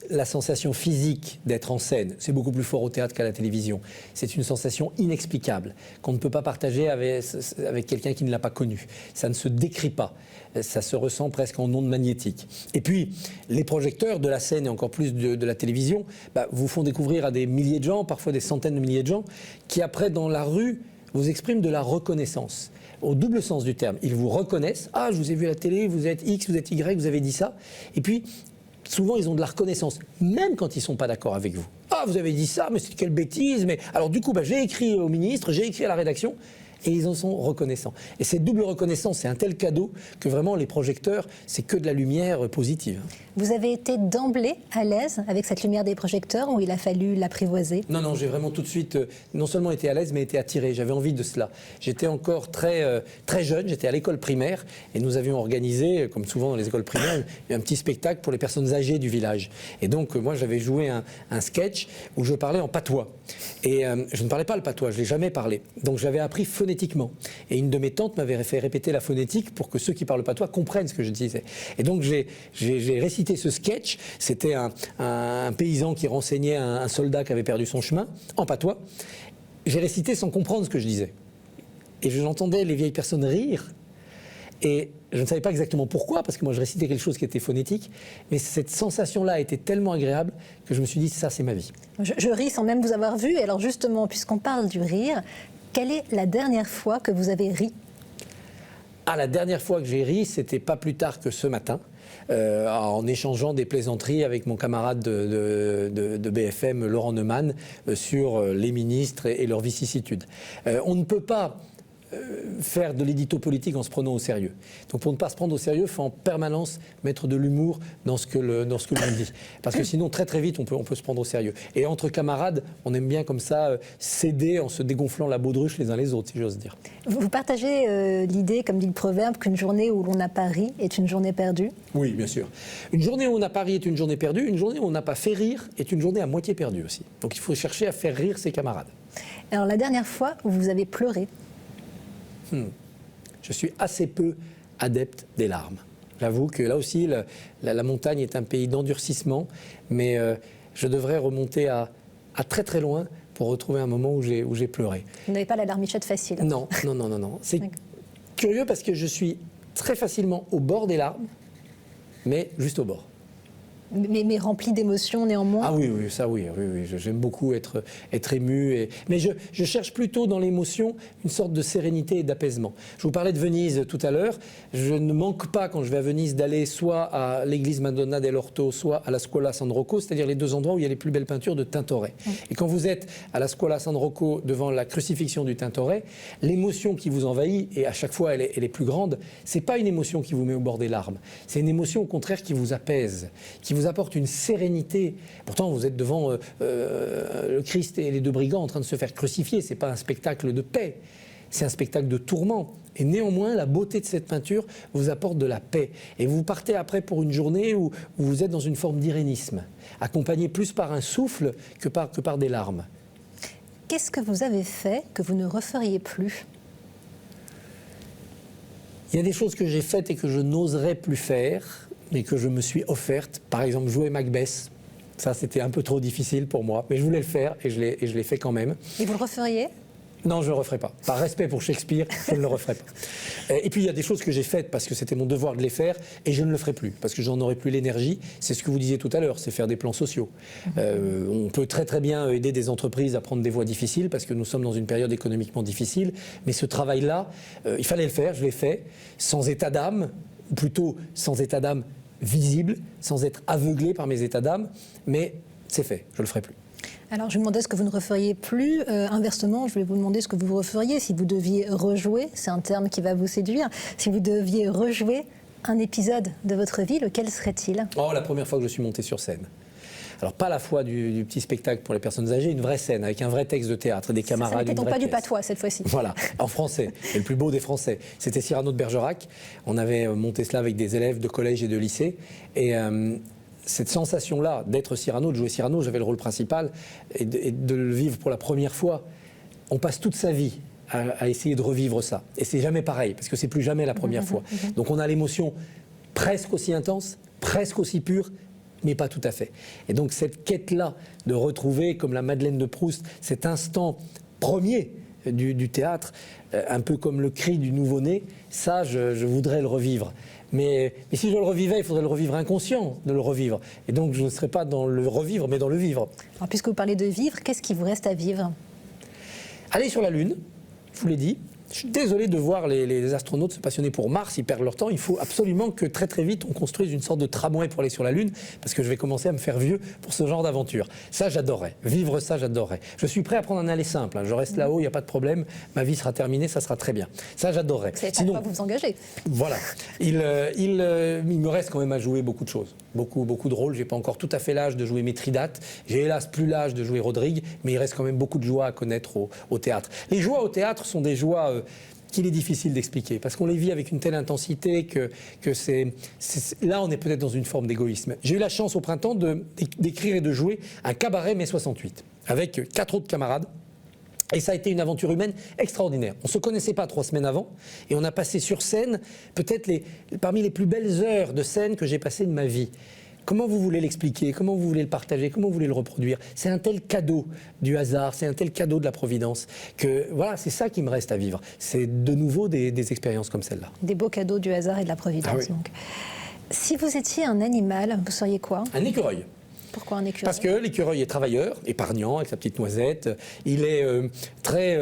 la sensation physique d'être en scène, c'est beaucoup plus fort au théâtre qu'à la télévision. C'est une sensation inexplicable qu'on ne peut pas partager avec quelqu'un qui ne l'a pas connu. Ça ne se décrit pas. Ça se ressent presque en ondes magnétiques. Et puis, les projecteurs de la scène et encore plus de la télévision vous font découvrir à des milliers de gens, parfois des centaines de milliers de gens, qui après, dans la rue, vous expriment de la reconnaissance. Au double sens du terme. Ils vous reconnaissent. Ah, je vous ai vu à la télé, vous êtes X, vous êtes Y, vous avez dit ça. Et puis, souvent, ils ont de la reconnaissance, même quand ils ne sont pas d'accord avec vous. Ah, vous avez dit ça, mais c'est quelle bêtise. Mais alors, du coup, j'ai écrit au ministre, j'ai écrit à la rédaction. Et ils en sont reconnaissants. Et cette double reconnaissance, c'est un tel cadeau que vraiment les projecteurs, c'est que de la lumière positive. Vous avez été d'emblée à l'aise avec cette lumière des projecteurs ou il a fallu l'apprivoiser ? Non, j'ai vraiment tout de suite, non seulement été à l'aise, mais été attiré. J'avais envie de cela. J'étais encore très jeune, j'étais à l'école primaire et nous avions organisé, comme souvent dans les écoles primaires, un petit spectacle pour les personnes âgées du village. Et donc, moi, j'avais joué un sketch où je parlais en patois. Et je ne parlais pas le patois, je ne l'ai jamais parlé. Donc, j'avais appris phonétiquement. Et une de mes tantes m'avait fait répéter la phonétique pour que ceux qui parlent patois comprennent ce que je disais. Et donc, j'ai récité ce sketch. C'était un paysan qui renseignait un soldat qui avait perdu son chemin, en patois. J'ai récité sans comprendre ce que je disais. Et j'entendais les vieilles personnes rire. Et je ne savais pas exactement pourquoi, parce que moi je récitais quelque chose qui était phonétique, mais cette sensation-là était tellement agréable que je me suis dit, ça c'est ma vie. Je ris sans même vous avoir vu. Et alors justement, puisqu'on parle du rire, quelle est la dernière fois que vous avez ri ? La dernière fois que j'ai ri, c'était pas plus tard que ce matin, en échangeant des plaisanteries avec mon camarade de BFM, Laurent Neumann, sur les ministres et leurs vicissitudes. On ne peut pas faire de l'édito politique en se prenant au sérieux. Donc pour ne pas se prendre au sérieux, il faut en permanence mettre de l'humour dans ce que l'on dit. Parce que sinon, très très vite, on peut se prendre au sérieux. Et entre camarades, on aime bien comme ça s'aider en se dégonflant la baudruche les uns les autres, si j'ose dire. Vous partagez l'idée, comme dit le proverbe, qu'une journée où l'on n'a pas ri est une journée perdue ? Oui, bien sûr. Une journée où on n'a pas ri est une journée perdue. Une journée où on n'a pas fait rire est une journée à moitié perdue aussi. Donc il faut chercher à faire rire ses camarades. Alors la dernière fois où vous avez pleuré ? Je suis assez peu adepte des larmes. J'avoue que là aussi, la montagne est un pays d'endurcissement, mais je devrais remonter à très très loin pour retrouver un moment où j'ai pleuré. Vous n'avez pas la larmichette facile ? Non. C'est curieux parce que je suis très facilement au bord des larmes, mais juste au bord. Mais rempli d'émotions néanmoins. Ah oui, oui, ça oui, j'aime beaucoup être ému. Mais je cherche plutôt dans l'émotion une sorte de sérénité et d'apaisement. Je vous parlais de Venise tout à l'heure. Je ne manque pas, quand je vais à Venise, d'aller soit à l'église Madonna dell'Orto, soit à la Scuola San Rocco, c'est-à-dire les deux endroits où il y a les plus belles peintures de Tintoret. Et quand vous êtes à la Scuola San Rocco devant la crucifixion du Tintoret, l'émotion qui vous envahit, et à chaque fois elle est plus grande, c'est pas une émotion qui vous met au bord des larmes. C'est une émotion au contraire qui vous apaise, qui vous apporte une sérénité. Pourtant, vous êtes devant le Christ et les deux brigands en train de se faire crucifier. C'est pas un spectacle de paix, c'est un spectacle de tourment. Et néanmoins, la beauté de cette peinture vous apporte de la paix. Et vous partez après pour une journée où vous êtes dans une forme d'irénisme, accompagné plus par un souffle que par des larmes. Qu'est-ce que vous avez fait que vous ne referiez plus ? Il y a des choses que j'ai faites et que je n'oserais plus faire, mais que je me suis offerte. Par exemple, jouer Macbeth. Ça, c'était un peu trop difficile pour moi, mais je voulais le faire et je l'ai fait quand même. Et vous le referiez ? Non, je ne le referai pas. Par respect pour Shakespeare, je ne le referai pas. Et puis, il y a des choses que j'ai faites parce que c'était mon devoir de les faire et je ne le ferai plus parce que j'en aurai plus l'énergie. C'est ce que vous disiez tout à l'heure, c'est faire des plans sociaux. On peut très très bien aider des entreprises à prendre des voies difficiles parce que nous sommes dans une période économiquement difficile. Mais ce travail-là, il fallait le faire, je l'ai fait, sans état d'âme, ou plutôt sans état d'âme visible, sans être aveuglé par mes états d'âme. Mais c'est fait, je ne le ferai plus. Alors, je me demandais ce que vous ne referiez plus. Inversement, je vais vous demander ce que vous referiez si vous deviez rejouer. C'est un terme qui va vous séduire. Si vous deviez rejouer un épisode de votre vie, lequel serait-il ? Oh, la première fois que je suis monté sur scène. Alors, pas la fois du petit spectacle pour les personnes âgées, une vraie scène avec un vrai texte de théâtre et des camarades. Ça n'était donc pas du patois cette fois-ci. Voilà, en français. Et le plus beau des Français. C'était Cyrano de Bergerac. On avait monté cela avec des élèves de collège et de lycée. Et cette sensation-là d'être Cyrano, de jouer Cyrano, j'avais le rôle principal, et de le vivre pour la première fois, on passe toute sa vie à essayer de revivre ça. Et c'est jamais pareil, parce que c'est plus jamais la première fois. Donc on a l'émotion presque aussi intense, presque aussi pure, mais pas tout à fait. Et donc cette quête-là de retrouver, comme la Madeleine de Proust, cet instant premier du théâtre, un peu comme le cri du nouveau-né, ça je voudrais le revivre. Mais si je le revivais, il faudrait le revivre inconscient de le revivre. Et donc je ne serais pas dans le revivre, mais dans le vivre. Alors, puisque vous parlez de vivre, qu'est-ce qui vous reste à vivre ? Aller sur la Lune, je vous l'ai dit. Je suis désolé de voir les astronautes se passionner pour Mars, ils perdent leur temps. Il faut absolument que très très vite on construise une sorte de tramway pour aller sur la Lune, parce que je vais commencer à me faire vieux pour ce genre d'aventure. Ça j'adorerais, vivre ça j'adorerais. Je suis prêt à prendre un aller simple, hein. Je reste là-haut, il n'y a pas de problème, ma vie sera terminée, ça sera très bien. Ça j'adorerais. Vous savez pas à quoi vous vous engagez. Voilà, il me reste quand même à jouer beaucoup de choses, beaucoup de rôles. J'ai pas encore tout à fait l'âge de jouer Mithridate, j'ai hélas plus l'âge de jouer Rodrigue, mais il reste quand même beaucoup de joie à connaître au théâtre. Les joies au théâtre sont des joies qu'il est difficile d'expliquer, parce qu'on les vit avec une telle intensité que là on est peut-être dans une forme d'égoïsme. J'ai eu la chance au printemps d'écrire et de jouer un cabaret mai 68 avec 4 autres camarades. Et ça a été une aventure humaine extraordinaire. On ne se connaissait pas 3 semaines avant, et on a passé sur scène peut-être parmi les plus belles heures de scène que j'ai passées de ma vie. Comment vous voulez l'expliquer? Comment vous voulez le partager? Comment vous voulez le reproduire? C'est un tel cadeau du hasard, c'est un tel cadeau de la Providence que voilà, c'est ça qui me reste à vivre. C'est de nouveau des expériences comme celle-là. Des beaux cadeaux du hasard et de la Providence. Ah oui. Donc. Si vous étiez un animal, vous seriez quoi? Un écureuil. Pourquoi un écureuil? Parce que l'écureuil est travailleur, épargnant, avec sa petite noisette. Il est très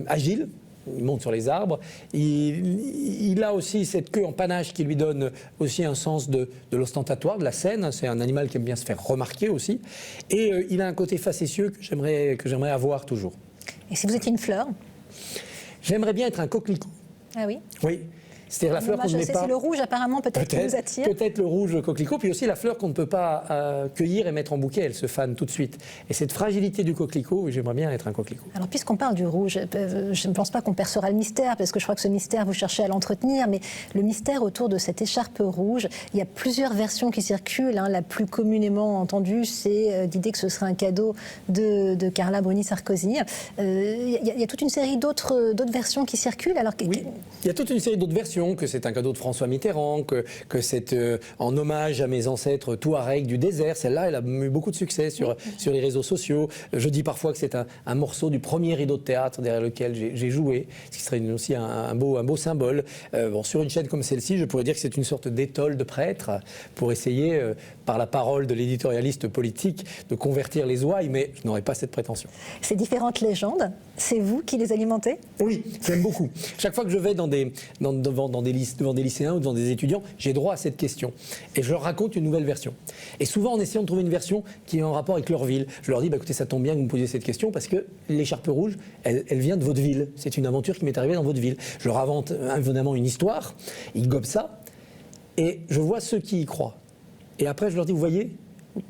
agile. Il monte sur les arbres. Il a aussi cette queue en panache qui lui donne aussi un sens de l'ostentatoire, de la scène. C'est un animal qui aime bien se faire remarquer aussi. Et il a un côté facétieux que j'aimerais avoir toujours. Et si vous étiez une fleur? J'aimerais bien être un coquelicot. Ah oui? Oui. C'est-à-dire la fleur qu'on ne met pas. C'est le rouge apparemment peut-être qui vous attire. Peut-être le rouge coquelicot, puis aussi la fleur qu'on ne peut pas cueillir et mettre en bouquet, elle se fane tout de suite. Et cette fragilité du coquelicot, j'aimerais bien être un coquelicot. Alors puisqu'on parle du rouge, je ne pense pas qu'on percera le mystère, parce que je crois que ce mystère, vous cherchez à l'entretenir, mais le mystère autour de cette écharpe rouge, il y a plusieurs versions qui circulent. Hein. La plus communément entendue, c'est l'idée que ce serait un cadeau de Carla Bruni-Sarkozy. Il y a toute une série d'autres versions qui circulent. Alors, oui, il y a toute une série d'autres versions. révolution, que c'est un cadeau de François Mitterrand, que c'est en hommage à mes ancêtres touaregs du désert. Celle-là, elle a eu beaucoup de succès sur les réseaux sociaux. Je dis parfois que c'est un morceau du premier rideau de théâtre derrière lequel j'ai joué, ce qui serait aussi un beau symbole. Sur une chaîne comme celle-ci, je pourrais dire que c'est une sorte d'étole de prêtre pour essayer, par la parole de l'éditorialiste politique, de convertir les ouailles, mais je n'aurais pas cette prétention. Ces différentes légendes, c'est vous qui les alimentez? Oui, j'aime beaucoup. Chaque fois que je vais devant des lycéens ou devant des étudiants, j'ai droit à cette question. Et je leur raconte une nouvelle version. Et souvent, en essayant de trouver une version qui est en rapport avec leur ville, je leur dis, écoutez, ça tombe bien que vous me posiez cette question parce que l'écharpe rouge, elle vient de votre ville. C'est une aventure qui m'est arrivée dans votre ville. Je leur invente évidemment une histoire, ils gobent ça, et je vois ceux qui y croient. Et après, je leur dis, vous voyez,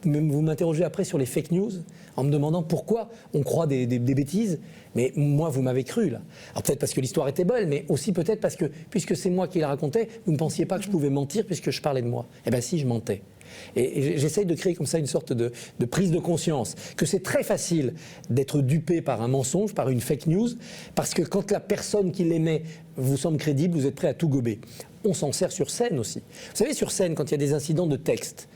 vous m'interrogez après sur les fake news, en me demandant pourquoi on croit des bêtises, mais moi, vous m'avez cru, là. Alors peut-être parce que l'histoire était belle, mais aussi peut-être parce que, puisque c'est moi qui la racontais, vous ne pensiez pas que je pouvais mentir puisque je parlais de moi. Eh bien si, je mentais. Et j'essaye de créer comme ça une sorte de prise de conscience, que c'est très facile d'être dupé par un mensonge, par une fake news, parce que quand la personne qui l'émet vous semble crédible, vous êtes prêt à tout gober. On s'en sert sur scène aussi. Vous savez, sur scène, quand il y a des incidents de texte,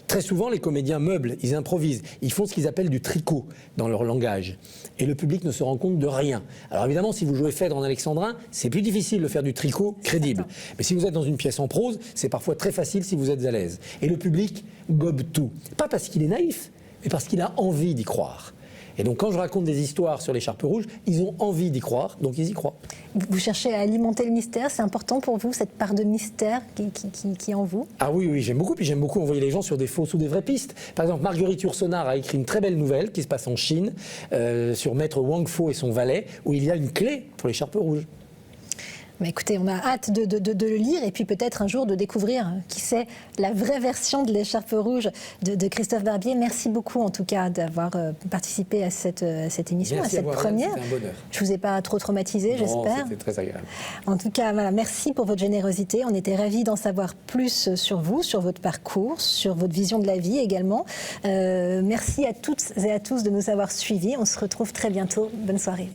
très souvent, les comédiens meublent, ils improvisent, ils font ce qu'ils appellent du tricot dans leur langage. Et le public ne se rend compte de rien. Alors évidemment, si vous jouez Phèdre en alexandrin, c'est plus difficile de faire du tricot crédible. Mais si vous êtes dans une pièce en prose, c'est parfois très facile si vous êtes à l'aise. Et le public gobe tout. Pas parce qu'il est naïf, mais parce qu'il a envie d'y croire. Et donc quand je raconte des histoires sur l'écharpe rouge, ils ont envie d'y croire, donc ils y croient. Vous cherchez à alimenter le mystère, c'est important pour vous, cette part de mystère qui est en vous? Ah oui, j'aime beaucoup, puis j'aime beaucoup envoyer les gens sur des fausses ou des vraies pistes. Par exemple, Marguerite Yourcenar a écrit une très belle nouvelle qui se passe en Chine, sur Maître Wang Fo et son valet, où il y a une clé pour l'écharpe rouge. Mais écoutez, on a hâte de le lire et puis peut-être un jour de découvrir, qui sait, la vraie version de l'écharpe rouge de Christophe Barbier. Merci beaucoup en tout cas d'avoir participé à cette émission, merci à cette première. C'était un bonheur. Je vous ai pas trop traumatisé, j'espère. C'était très agréable. En tout cas, voilà, merci pour votre générosité. On était ravis d'en savoir plus sur vous, sur votre parcours, sur votre vision de la vie également. Merci à toutes et à tous de nous avoir suivis. On se retrouve très bientôt. Bonne soirée.